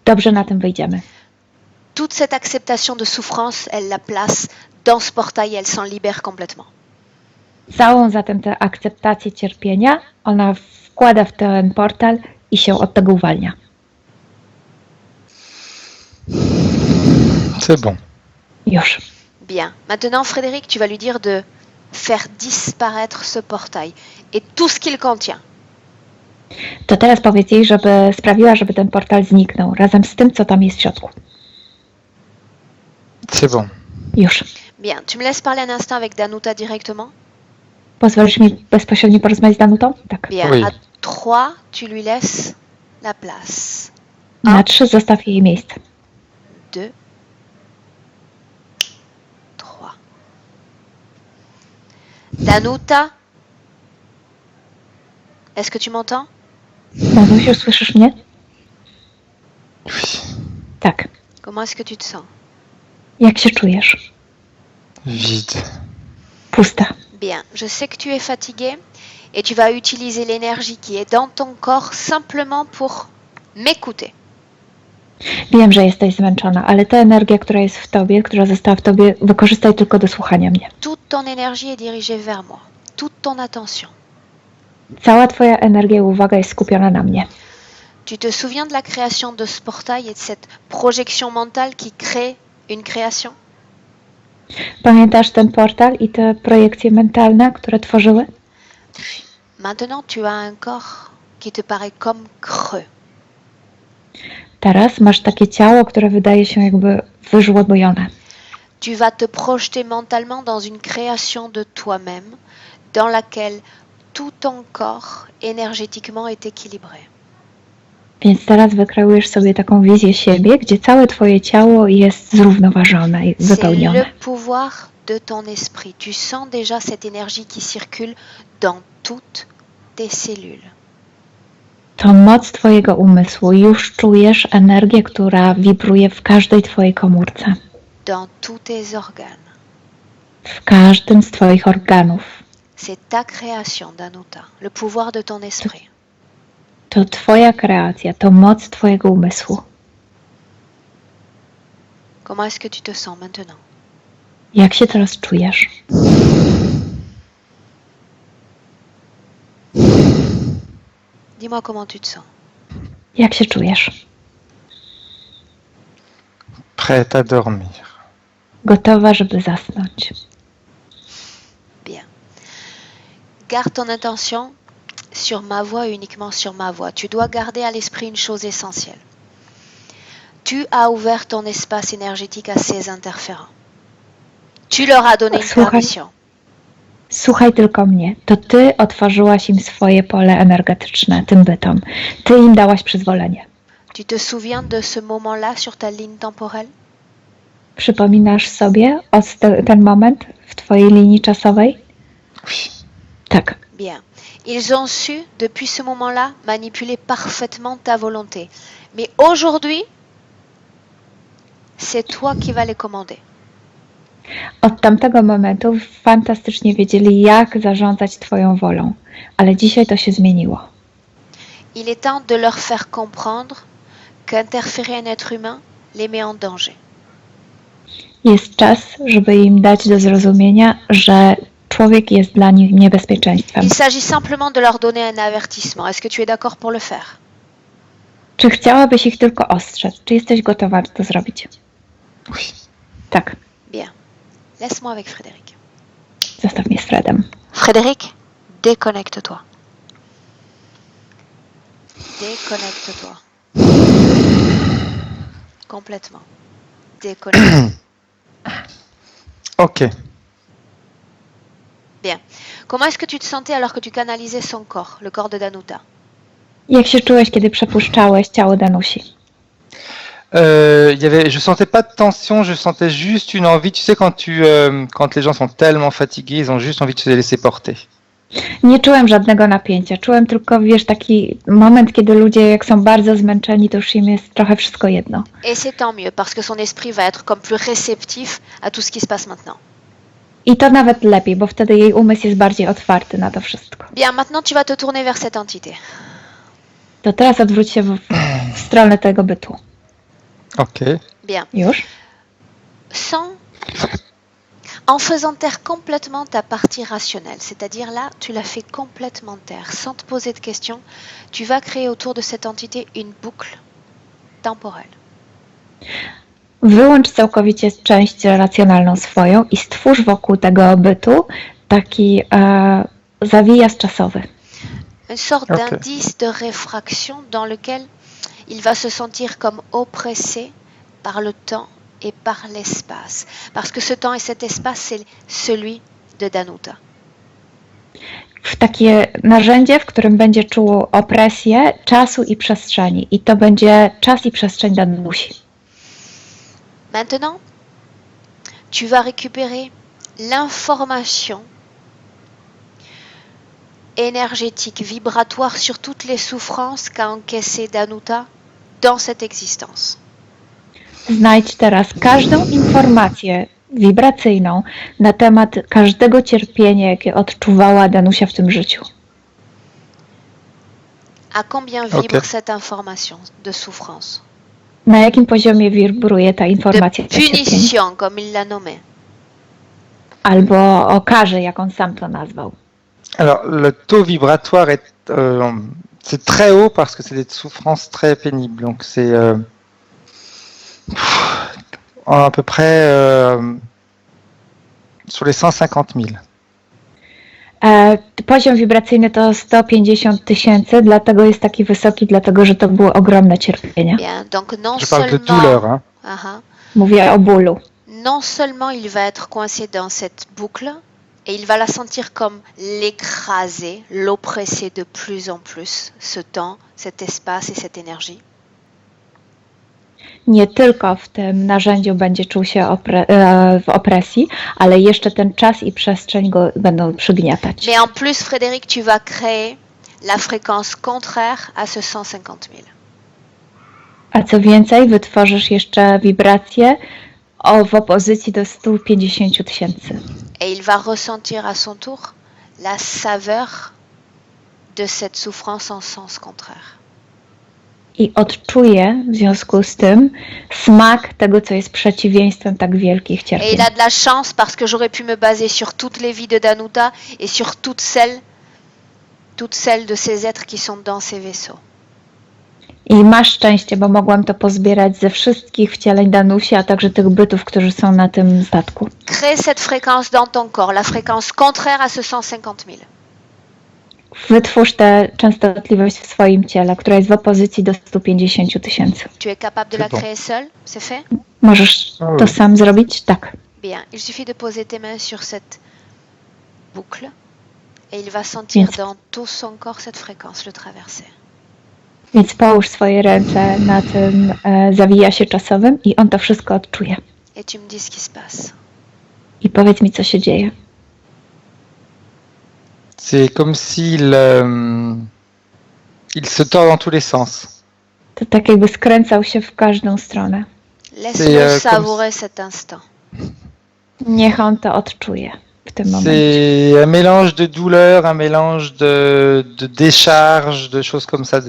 dobrze na tym wyjdziemy. Toute cette acceptation de souffrance, elle la place dans ce portail, elle s'en libère complètement. Całą zatem tę akceptację cierpienia ona wkłada w ten portal i się od tego uwalnia. C'est bon. Już. Bien. Maintenant, Frédéric, tu vas lui dire de faire disparaître ce portail et tout ce qu'il contient. To teraz powiedz jej, żeby sprawiła, żeby ten portal zniknął, razem z tym, co tam jest w środku. C'est bon. Już. Bien. Tu me laisses parler un instant avec Danuta directement? Pozwolisz mi bezpośrednio porozmawiać z Danutą? Tak. Bien. Oui. À 3, tu lui laisses la place. Na 3 zostaw jej miejsce. 2, 3. Danuta, est-ce que tu m'entends? Danusiu, słyszysz mnie? Oui. Tak. Comment est-ce que tu te sens? Jak się czujesz? Vide. Pusta. Bien, je sais que tu es fatigué et tu vas utiliser l'énergie qui est dans ton corps simplement pour m'écouter. Wiem, że jesteś zmęczona, ale ta energia, która jest w tobie, która została w tobie, wykorzystaj tylko do słuchania mnie. Toute ton énergie est dirigée vers moi. Toute ton attention. Cała twoja energia i uwaga jest skupiona na mnie. Tu te souviens de la création de ce portail et de cette projection mentale qui crée une création? Pamiętasz ten portal i te projekcje mentalne, które tworzyły? Maintenant, tu as un corps qui te paraît comme creux. Teraz masz takie ciało, które wydaje się jakby wyżłobione. Tu vas te projeter mentalement dans une création de toi-même dans laquelle tout ton corps énergétiquement est équilibré. Więc teraz wykreujesz sobie taką wizję siebie, gdzie całe twoje ciało jest zrównoważone i C'est wypełnione. le pouvoir de ton esprit. Tu sens déjà cette énergie qui circule dans toutes tes cellules. To moc twojego umysłu. Już czujesz energię, która wibruje w każdej twojej komórce. Dans tous tes organes. W każdym z twoich organów. C'est ta création, Danuta, le pouvoir de ton esprit. To twoja kreacja, to moc twojego umysłu. Comment est-ce que tu te sens maintenant? Jak się teraz czujesz? Dis-moi comment tu te sens. Jak się czujesz? Prête à dormir. Gotowa, żeby zasnąć. Bien. Garde ton intention sur ma voix et uniquement sur ma voix. Tu dois garder à l'esprit une chose essentielle. Tu as ouvert ton espace énergétique à ces interférents. Tu leur as donné une Słuchaj. permission. Słuchaj tylko mnie. To ty otworzyłaś im swoje pole energetyczne, tym bytom. Ty im dałaś przyzwolenie. Tu te souviens de ce moment-là sur ta ligne temporelle? Przypominasz sobie ten moment w twojej linii czasowej? Oui. Tak. Bien. Ils ont su, depuis ce moment-là, manipuler parfaitement ta volonté. Mais aujourd'hui, c'est toi qui vas les commander. Od tamtego momentu fantastycznie wiedzieli, jak zarządzać twoją wolą. Ale dzisiaj to się zmieniło. Il est temps de leur faire comprendre qu'interférer un être humain les met en danger. Jest czas, żeby im dać do zrozumienia, że człowiek jest dla nich niebezpieczeństwem. Il s'agit simplement de leur donner un avertissement. Est-ce que tu es d'accord pour le faire? Czy chciałabyś ich tylko ostrzec? Czy jesteś gotowa to zrobić? Oui. Tak. Bien. Laisse-moi avec Frédéric. Zostaw mnie z Fredem. Frédéric, déconnecte-toi. Déconnecte-toi. Complètement. Déconnecte. Ok. Bien. Comment est-ce que tu te sentais alors que tu canalisais son corps, le corps de Danuta? Jak się czułeś, kiedy przepuszczałeś ciało Danusi? Je sentais pas de tension, je sentais juste une envie. Tu sais, quand les gens sont tellement fatigués, ils ont juste envie de se laisser porter. Nie czułem żadnego napięcia. Czułem tylko, wiesz, taki moment, kiedy ludzie, jak są bardzo zmęczeni, to już im jest trochę wszystko jedno. Et c'est tant mieux, parce que son esprit va être comme plus réceptif à tout ce qui se passe maintenant. I to nawet lepiej, bo wtedy jej umysł jest bardziej otwarty na to wszystko. Bien, maintenant tu vas te tourner vers cette entité. To teraz odwróć się w stronę tego bytu. Ok. Bien. Już? En faisant taire complètement ta partie rationnelle, c'est-à-dire là, tu la fais complètement taire, sans te poser de questions, tu vas créer autour de cette entité une boucle temporelle. Wyłącz całkowicie część racjonalną swoją i stwórz wokół tego bytu taki zawijas czasowy. Une sorte Ok. d'indice de réfraction dans lequel il va se sentir comme oppressé par le temps et par l'espace. Parce que ce temps et cet espace, c'est celui de Danuta. w takie narzędzie, w którym będzie czuł opresję czasu i przestrzeni. I to będzie czas i przestrzeń Danusi. Maintenant, tu vas récupérer l'information énergétique, vibratoire sur toutes les souffrances qu'a encaissé Danuta dans cette existence. Znajdź teraz każdą informację wibracyjną na temat każdego cierpienia, jakie odczuwała Danusia w tym życiu. À combien vibre cette information de souffrance? Na jakim poziomie wibruje ta De informacja o cierpieniu? punition, comme il l'a nommé. Albo o karze, jak on sam to nazwał. Alors, le taux vibratoire est c'est très haut parce que c'est des souffrances très pénibles. Donc, c'est à peu près sur les 150 000. Poziom wibracyjny to 150 000, dlatego jest taki wysoki, dlatego że to były ogromne cierpienia. Bien, donc non Je parle de seulement, douleur. Hein. Mówię o bólu. non seulement il va être coincé dans cette boucle, et il va la sentir comme l'écraser, l'oppresser de plus en plus, ce temps, cet espace et cette énergie. Nie tylko w tym narzędziu będzie czuł się w opresji, ale jeszcze ten czas i przestrzeń go będą przygniatać. Mais en plus, Frédéric, tu vas créer la fréquence contraire à ce 150 000. A co więcej, wytworzysz jeszcze wibrację w opozycji do 150 000. Et il va ressentir à son tour la saveur de cette souffrance en sens contraire. I odczuje w związku z tym smak tego, co jest przeciwieństwem tak wielkich Et cierpień. il a de la chance parce que j'aurais pu me baser sur toutes les vies de Danuta et sur toutes celles de ces êtres qui sont dans ces vaisseaux. I masz szczęście, bo mogłam to pozbierać ze wszystkich wcieleń Danusi, a także tych bytów, którzy są na tym statku. Crée cette fréquence dans ton corps, la fréquence contraire à ce 150 000. Wytwórz tę częstotliwość w swoim ciele, która jest w opozycji do 150 000. Tu es capable de la C'est bon. créer seul? C'est fait? Możesz to sam zrobić? Tak. Bien. Il suffit de poser tes mains sur cette boucle et il va sentir Yes. dans tout son corps cette fréquence le traverser. Więc połóż swoje ręce na tym zawijasie czasowym i on to wszystko odczuje. Et tu me dis ce qui se passe. I powiedz mi, co się dzieje. C'est comme s'il il se tord dans tous les sens. To tak jakby skręcał się w każdą stronę. Laisse-le savourer cet instant. Niech on to odczuje w tym momencie. C'est un mélange de douleur, un mélange de décharge, de choses comme ça.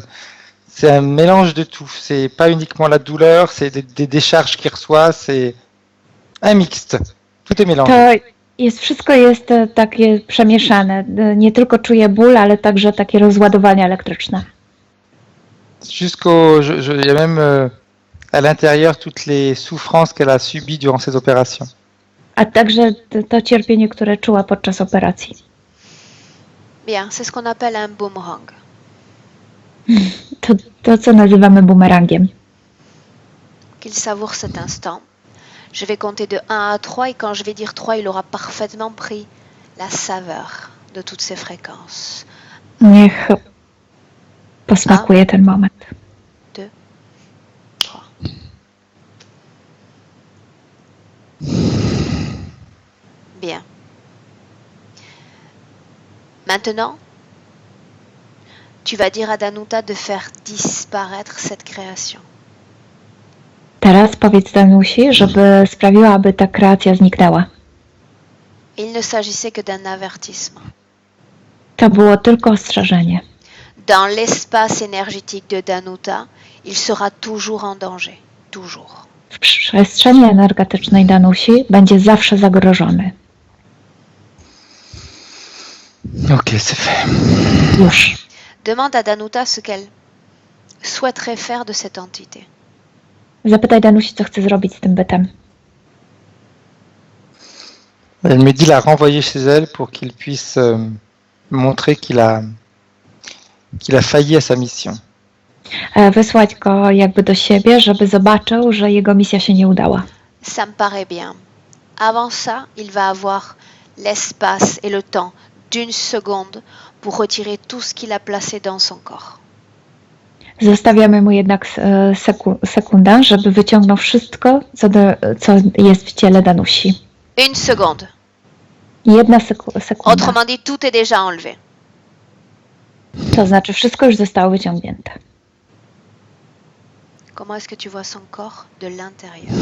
C'est un mélange de tout. C'est pas uniquement la douleur, c'est des décharges qu'il reçoit, c'est un mixte. Tout est mélangé. Wszystko jest takie przemieszane. Nie tylko czuje ból, ale także takie rozładowania elektryczne. Il y a même à l'intérieur toutes les souffrances qu'elle a subies durant ces opérations. A także to cierpienie, które czuła podczas operacji. Bien, c'est ce qu'on appelle un boomerang. To, co nazywamy bumerangiem. Qu'il savoure cet instant. Je vais compter de 1 à 3 et quand je vais dire 3, il aura parfaitement pris la saveur de toutes ces fréquences. Niech posmakuje ten moment. 2, 3. Bien. Maintenant, tu vas dire à Danuta de faire disparaître cette création. Teraz powiedz Danusi, żeby sprawiła, aby ta kreacja zniknęła. Il ne s'agissait que d'un avertissement. To było tylko ostrzeżenie. Dans l'espace énergétique de Danuta, il sera toujours en danger. Toujours. W przestrzeni energetycznej Danusi będzie zawsze zagrożony. Ok, c'est fait. Już. Demande à Danuta ce qu'elle souhaiterait faire de cette entité. Zapytaj Danusi, co chce zrobić z tym bytem. Elle me dit la renvoyer chez elle pour qu'il puisse montrer qu'il a failli à sa mission. Wysłać go jakby do siebie, żeby zobaczył, że jego misja się nie udała. Ça me paraît bien. Avant ça, il va avoir l'espace et le temps d'une seconde pour retirer tout ce qu'il a placé dans son corps. Zostawiamy mu jednak sekundę, żeby wyciągnął wszystko, co jest w ciele Danusi. Une seconde. Jedna sekunda. Autrement dit, tout est déjà enlevé. To znaczy, wszystko już zostało wyciągnięte. Comment est-ce que tu vois son corps de l'intérieur?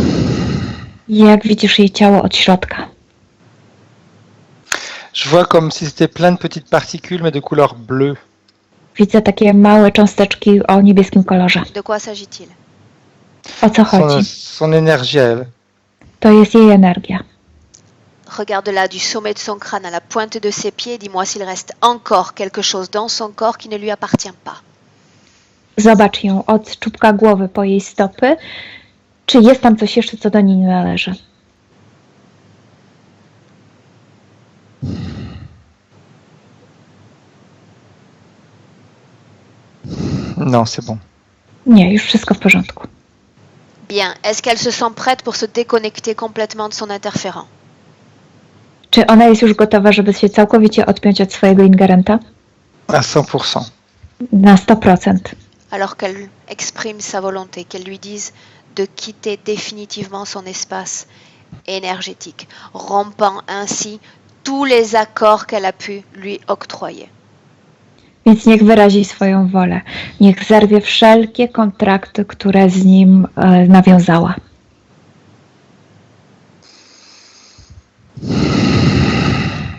Jak widzisz jej ciało od środka? Je vois comme si c'était plein de petites particules, mais de couleur bleue. Widzę takie małe cząsteczki o niebieskim kolorze. De quoi s'agit-il? O co chodzi? Son énergie à elle. To jest jej energia. Regarde là du sommet de son crâne à la pointe de ses pieds. Dis-moi s'il reste encore quelque chose dans son corps qui ne lui appartient pas. Zobacz ją od czubka głowy po jej stopy. Czy jest tam coś jeszcze, co do niej nie należy? Non, c'est bon. Nie, już wszystko w porządku. Bien. Est-ce qu'elle se sent prête pour se déconnecter complètement de son interférent? Czy ona jest już gotowa, żeby się całkowicie odpiąć od swojego ingerenta? À 100%. Na 100%. Alors qu'elle exprime sa volonté, qu'elle lui dise de quitter définitivement son espace énergétique, rompant ainsi tous les accords qu'elle a pu lui octroyer. Więc niech wyrazi swoją wolę. Niech zerwie wszelkie kontrakty, które z nim nawiązała.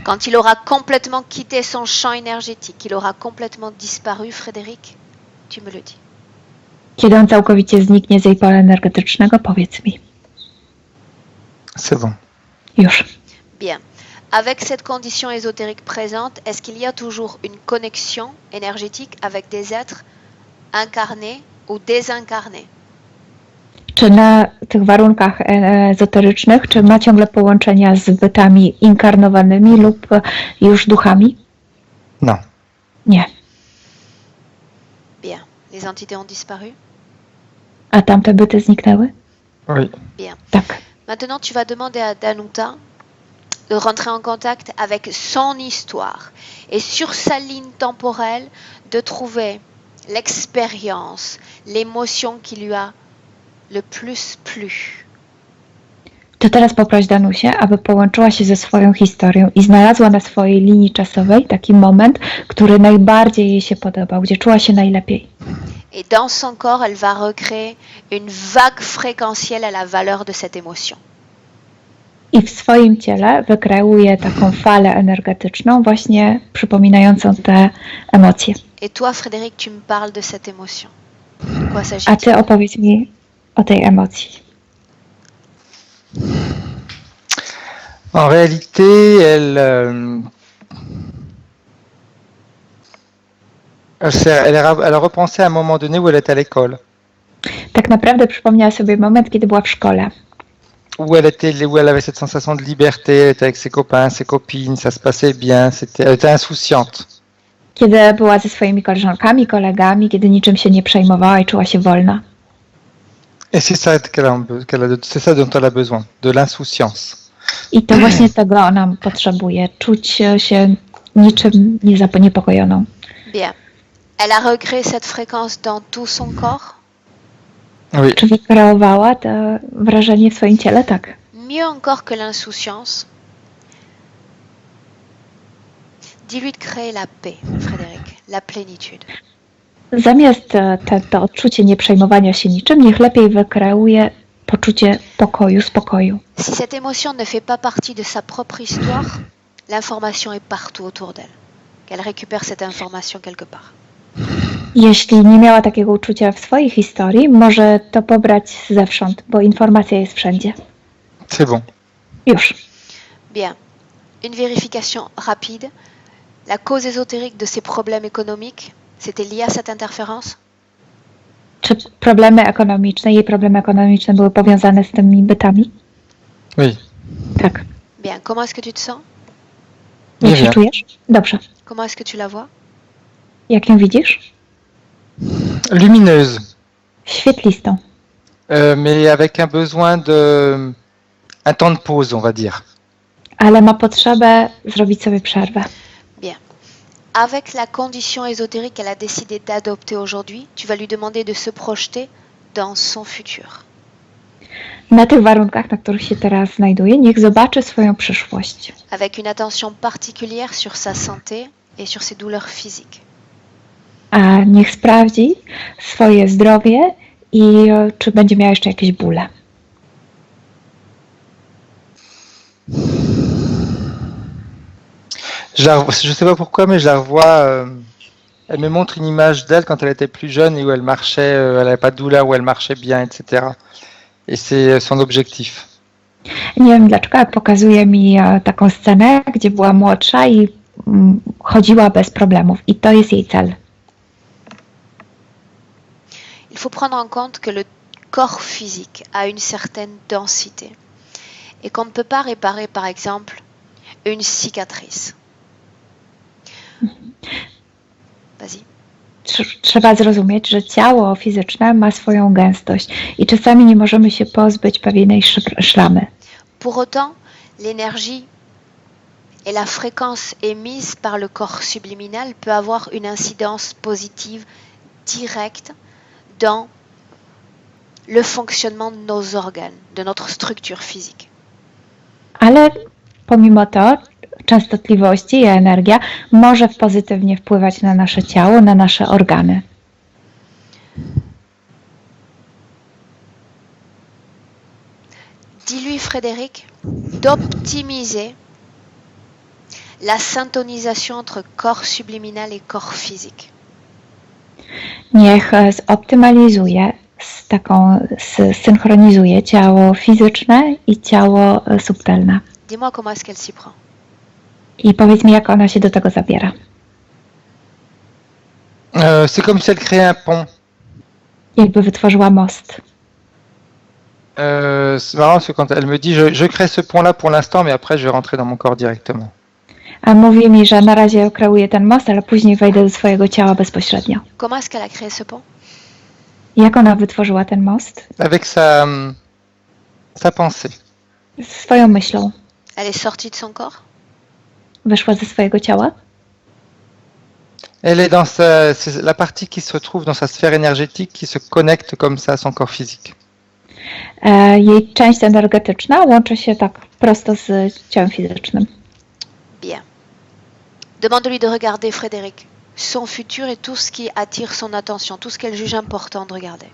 Quand il aura complètement quitté son champ énergétique, qu'il aura complètement disparu, Frédéric, tu me le dis. Kiedy on całkowicie zniknie z jej pola energetycznego, powiedz mi. C'est bon. Już. Bien. Avec cette condition ésotérique présente, est-ce qu'il y a toujours une connexion énergétique avec des êtres incarnés ou désincarnés? Czy na tych warunkach ezoterycznych, czy ma ciągle połączenia z bytami inkarnowanymi lub już duchami? Non. Nie. Bien. Les entités ont disparu? A tamte byty zniknęły? Oui. Bien. Tak. Maintenant, tu vas demander à Danuta de rentrer en contact avec son histoire et sur sa ligne temporelle de trouver l'expérience, l'émotion qui lui a le plus plu. To teraz poproś Danusię, aby połączyła się ze swoją historią i znalazła na swojej linii czasowej taki moment, który najbardziej jej się podobał, gdzie czuła się najlepiej. Et dans son corps, elle va recréer une vague fréquentielle à la valeur de cette émotion. I w swoim ciele wykreuje taką falę energetyczną, właśnie przypominającą te emocje. Et toi, Frédéric, tu me parles de cette émotion. De quoi A s'agit-il? ty opowiedz mi o tej emocji. En réalité, elle a repensé à un moment donné où elle était à l'école, Tak naprawdę przypomniała sobie moment, kiedy była w szkole. où elle avait cette sensation de liberté, elle était avec ses copains, ses copines, ça se passait bien, elle était insouciante. Kiedy była ze swoimi koleżankami, kolegami, kiedy niczym się nie przejmowała i czuła się wolna. Et c'est ça c'est ça dont elle a besoin, de l'insouciance. I to właśnie tego ona potrzebuje, czuć się niczym niezaniepokojoną. Bien. Elle a recréé cette fréquence dans tout son corps? Oui. Czy wykreowała to wrażenie w swoim ciele? Tak. Mieux encore que l'insouciance, dis-lui de créer la paix, Frédéric, la plénitude. Zamiast to odczucie nieprzejmowania się niczym, niech lepiej wykreuje poczucie pokoju, spokoju. Si cette émotion ne fait pas partie de sa propre histoire, l'information est partout autour d'elle. Qu'elle récupère cette information quelque part. Jeśli nie miała takiego uczucia w swojej historii, może to pobrać zewsząd, bo informacja jest wszędzie. C'est bon. Już. Bien. Une vérification rapide. La cause ésotérique de ces problèmes économiques, c'était lié à cette interférence? Czy problemy ekonomiczne, jej problemy ekonomiczne były powiązane z tymi bytami? Oui. Tak. Bien. Comment est-ce que tu te sens? Jak się bien. czujesz? Dobrze. Comment est-ce que tu la vois? Jak ją widzisz? Lumineuse, Świetlistą. mais avec un besoin un temps de pause, on va dire. Ale ma potrzebę zrobić sobie przerwę. Bien. avec la condition ésotérique qu'elle a décidé d'adopter aujourd'hui, tu vas lui demander de se projeter dans son futur. Na tych warunkach, na których się teraz znajduje, niech zobaczy swoją przyszłość. Avec une attention particulière sur sa santé et sur ses douleurs physiques. A niech sprawdzi swoje zdrowie i czy będzie miała jeszcze jakieś bóle. Je ne sais pas pourquoi, mais je la revois. Elle me montre une image d'elle quand elle était plus jeune et où elle marchait, elle n'avait pas de douleur, où elle marchait bien, etc. Et c'est son objectif. Nie wiem dlaczego, ale pokazuje mi taką scenę, gdzie była młodsza i chodziła bez problemów. I to jest jej cel. Il faut prendre en compte que le corps physique a une certaine densité et qu'on ne peut pas réparer, par exemple, une cicatrice. Vas-y. Trzeba zrozumieć, że ciało fizyczne ma swoją gęstość i czasami nie możemy się pozbyć pewnej szlamy. Pour autant, l'énergie et la fréquence émise par le corps subliminal peut avoir une incidence positive directe dans le fonctionnement de nos organes, de notre structure physique. Ale pomimo to częstotliwości i energia może pozytywnie wpływać na nasze ciało, na nasze organy. Dis-lui, Frédéric, d'optimiser la syntonisation entre corps subliminal et corps physique. Niech zoptymalizuje, synchronizuje ciało fizyczne i ciało subtelne. Dis-moi comment est-ce qu'elle s'y prend. I powiedz mi, jak ona się do tego zabiera. C'est comme si elle créait un pont. Jakby wytworzyła most. C'est marrant parce que quand elle me dit je crée ce pont-là pour l'instant, mais après je vais rentrer dans mon corps directement. A mówi mi, że na razie kreuję ten most, ale później wejdę do swojego ciała bezpośrednio. Comment est-ce qu'elle a créé ce pont? Jak ona wytworzyła ten most? Avec sa pensée. Swoją myślą. Elle est sortie de son corps? Wyszła ze swojego ciała? Elle est dans c'est la partie qui se retrouve dans sa sphère énergétique qui se connecte comme ça à son corps physique. Jej część energetyczna łączy się tak prosto z ciałem fizycznym. Bien. Demande-lui de regarder, Frédéric, son futur et tout ce qui attire son attention, tout ce qu'elle juge important de regarder.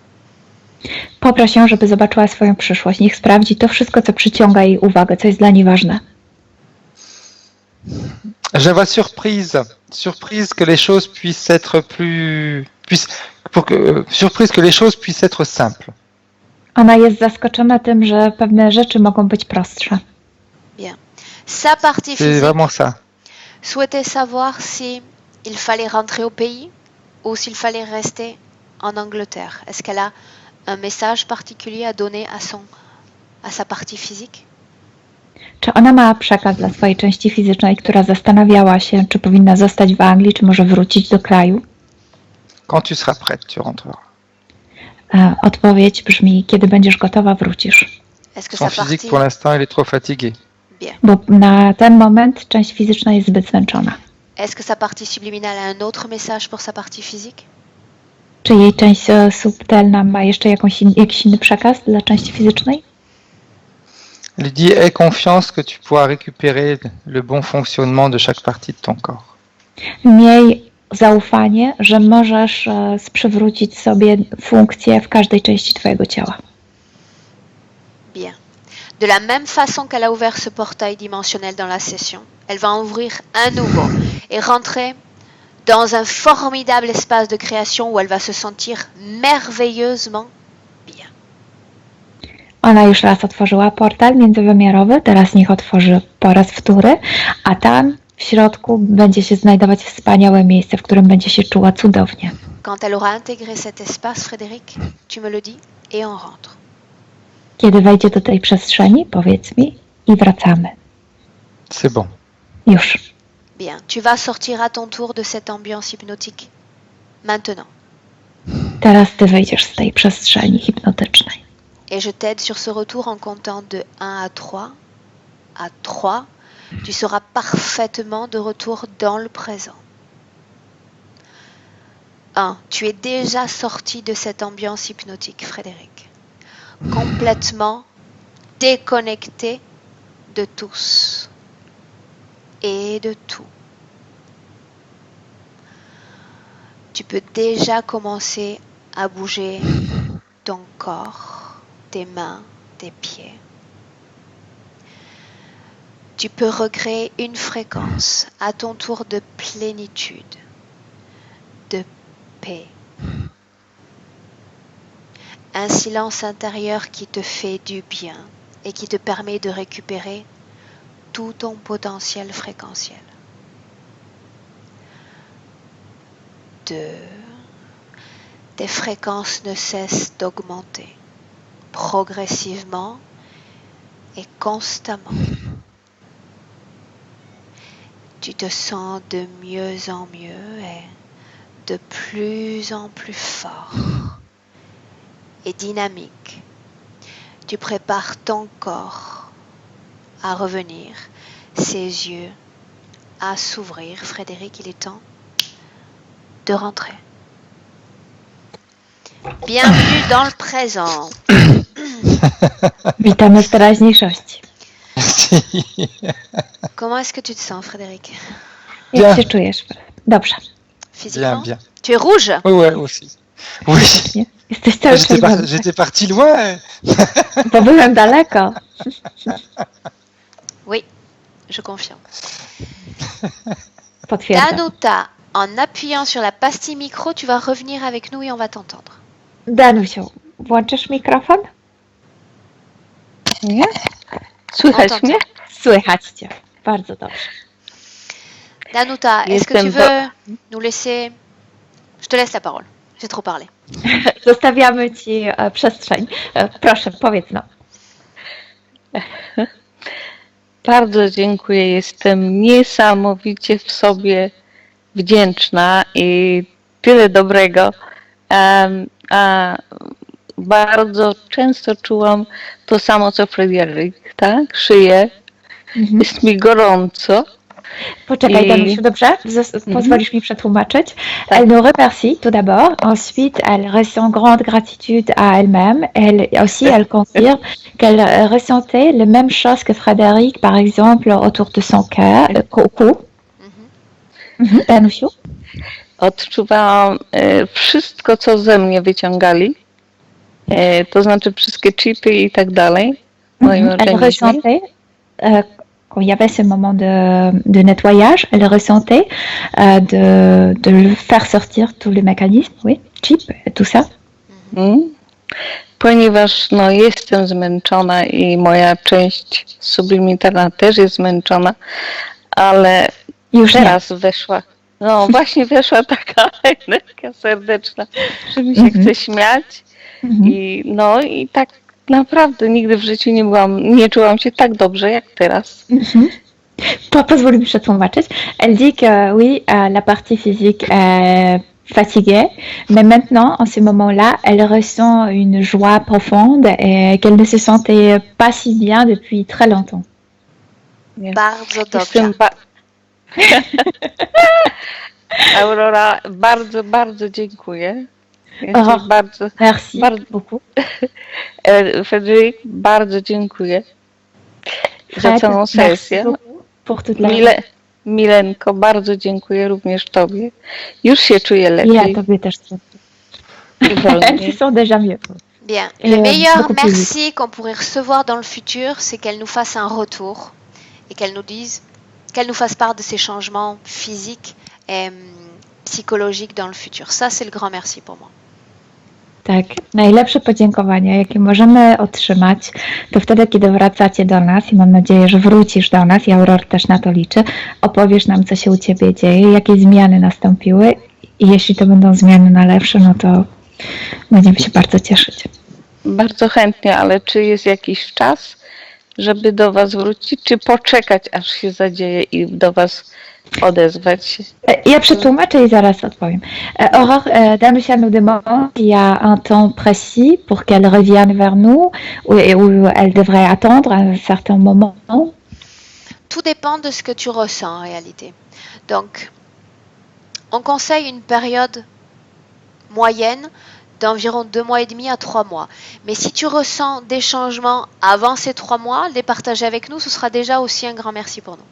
Poproś ją, żeby zobaczyła swoją przyszłość. Niech sprawdzi to wszystko, co przyciąga jej uwagę, co jest dla niej ważne. Je la vois surprise que les choses puissent être surprise que les choses puissent être simples. Ona jest zaskoczona tym, że pewne rzeczy mogą być prostsze. Bien. Sa partie C'est physique vraiment ça. souhaitait savoir si il fallait rentrer au pays ou s'il fallait rester en Angleterre. Est-ce qu'elle a un message particulier à donner à sa partie physique? Czy ona ma przekaz dla swojej części fizycznej, która zastanawiała się, czy powinna zostać w Anglii, czy może wrócić do kraju? Quand tu seras prête, tu rentreras. Odpowiedź brzmi, kiedy będziesz gotowa, wrócisz. Est-ce que Son sa physique, partie... pour l'instant, il est trop fatigué. Bien. Bo na ten moment część fizyczna jest zbyt zmęczona. Est-ce que sa partie subliminale a un autre message pour sa partie physique? Czy jej część subtelna ma jeszcze jakiś inny przekaz dla części fizycznej? Elle dit aie confiance que tu pourras récupérer le bon fonctionnement de chaque partie de ton corps. Miej zaufanie, że możesz przywrócić sobie funkcję w każdej części twojego ciała. Bien. De la même façon qu'elle a ouvert ce portail dimensionnel dans la session, elle va en ouvrir un nouveau et rentrer dans un formidable espace de création où elle va se sentir merveilleusement bien. Ona już raz otworzyła portal międzywymiarowy, teraz niech otworzy po raz wtóry, a tam w środku będzie się znajdować wspaniałe miejsce, w którym będzie się czuła cudownie. Quand elle aura intégré cet espace, Frédéric, tu me le dis et on rentre. Kiedy wejdzie do tej przestrzeni, powiedz mi i wracamy. C'est bon. Już. Bien, tu vas sortir à ton tour de cette ambiance hypnotique. Maintenant. Teraz ty wyjdziesz z tej przestrzeni hipnotycznej. Et je t'aide sur ce retour en comptant de 1 à 3. À 3, tu seras parfaitement de retour dans le présent. 1. Tu es déjà sorti de cette ambiance hypnotique, Frédéric. Complètement déconnecté de tous et de tout. Tu peux déjà commencer à bouger ton corps, tes mains, tes pieds. Tu peux recréer une fréquence à ton tour de plénitude, de paix. Un silence intérieur qui te fait du bien et qui te permet de récupérer tout ton potentiel fréquentiel. 2. Tes fréquences ne cessent d'augmenter progressivement et constamment. Tu te sens de mieux en mieux et de plus en plus fort et dynamique. Tu prépares ton corps à revenir, ses yeux à s'ouvrir. Frédéric, il est temps de rentrer. Bienvenue dans le présent. Witamy w teraźniejszości. Comment est-ce que tu te sens, Frédéric? Jak Bien. się czujesz? Dobrze. Physiquement? Bien. Tu es rouge? Oui, ouais, aussi. Oui. Jesteś cały czerwony. J'étais parti loin. Bo byłem daleko. Oui, je confirme. Potwierdzam. Danuta, en appuyant sur la pastille micro, tu vas revenir avec nous et on va t'entendre. Danusiu, włączysz mikrofon? Nie? Słychać Entends. mnie? Słychać cię. Bardzo dobrze. Danuta, est-ce que tu veux nous laisser... Je te laisse la parole. J'ai trop parlé. Zostawiamy ci przestrzeń. Proszę, powiedz no. Bardzo dziękuję. Jestem niesamowicie w sobie wdzięczna i tyle dobrego. A bardzo często czułam to samo co Frédéric, tak? Szyję. Jest mi gorąco. Poczekaj, Danusiu, dobrze? Pozwolisz mi przetłumaczyć? Elle nous remercie tout d'abord. Ensuite, elle ressent grande gratitude à elle-même. Elle confirme qu'elle ressentait les mêmes choses que Frédéric, par exemple, autour de son cœur, cou. Danusiu? Odczuwałam wszystko, co ze mnie wyciągali. To znaczy wszystkie chipy i tak dalej w moim Elle organizmie. ressentait, quand il y avait ce moment de nettoyage, elle ressentait de faire sortir tous les mécanismes, oui, chip, tout ça. Ponieważ no, jestem zmęczona i moja część subliminalna też jest zmęczona, ale już teraz weszła, no właśnie weszła taka energia serdeczna, że mi się chce śmiać i tak naprawdę nigdy w życiu nie czułam się tak dobrze jak teraz. Pozwól mi przetłumaczyć. Elle dit que oui, la partie physique est fatiguée, mais maintenant, en ce moment-là, elle ressent une joie profonde et qu'elle ne se sentait pas si bien depuis très longtemps. Bardzo dobrze. Aurora, bardzo, bardzo dziękuję. Merci beaucoup. Frédéric, bardzo dziękuję za całą sesję. Milenko, bardzo dziękuję również Tobie. Już się czuję lepiej. Ja Tobie też. Elles se sont déjà mieux. Bien. Le meilleur merci qu'on pourrait recevoir dans le futur, c'est qu'elle nous fasse un retour et qu'elle nous fasse part de ces changements physiques et psychologiques dans le futur. Ça, c'est le grand merci pour moi. Tak, najlepsze podziękowania, jakie możemy otrzymać, to wtedy, kiedy wracacie do nas i mam nadzieję, że wrócisz do nas i Aurora też na to liczy, opowiesz nam, co się u Ciebie dzieje, jakie zmiany nastąpiły i jeśli to będą zmiany na lepsze, no to będziemy się bardzo cieszyć. Bardzo chętnie, ale czy jest jakiś czas, żeby do Was wrócić, czy poczekać, aż się zadzieje i do Was odezwać się? Ja przetłumaczę i zaraz odpowiem. Aurore, Danusia nous demande s'il y a un temps précis pour qu'elle revienne vers nous ou elle devrait attendre un certain moment. Tout dépend de ce que tu ressens en réalité. Donc, on conseille une période moyenne d'environ 2 mois et demi à 3 mois. Mais si tu ressens des changements avant ces 3 mois, les partager avec nous, ce sera déjà aussi un grand merci pour nous.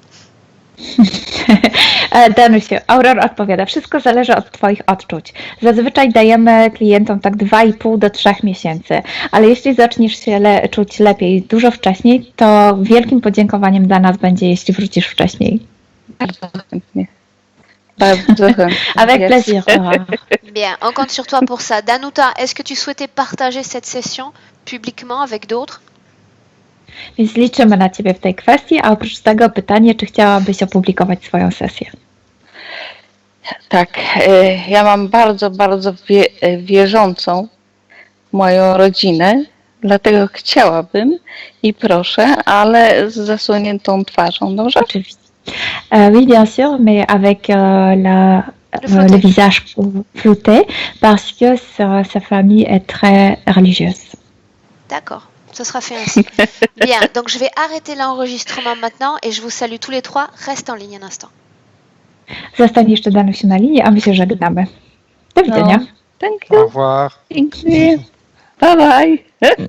Danusiu, Aurora odpowiada, wszystko zależy od Twoich odczuć. Zazwyczaj dajemy klientom tak 2,5 do 3 miesięcy, ale jeśli zaczniesz się czuć lepiej dużo wcześniej, to wielkim podziękowaniem dla nas będzie, jeśli wrócisz wcześniej. Bardzo chętnie. Bardzo chętnie. Avec plaisir, Aurora. Bien, on compte sur toi pour ça. Danuta, est-ce que tu souhaitais partager cette session publiquement avec d'autres? Więc liczymy na Ciebie w tej kwestii, a oprócz tego pytanie, czy chciałabyś opublikować swoją sesję? Tak, ja mam bardzo, bardzo wierzącą moją rodzinę, dlatego chciałabym i proszę, ale z zasłoniętą twarzą, dobrze? Oczywiście. Oui, bien sûr, mais avec le visage flouté, parce que sa famille est très religieuse. D'accord, ce sera fait ainsi. Bien, donc je vais arrêter l'enregistrement maintenant et je vous salue tous les trois. Reste en ligne un instant. Zostań jeszcze Danusiu na linii, a my się żegnamy. Do widzenia. Thank Au you. revoir. Dziękuję. Bye bye.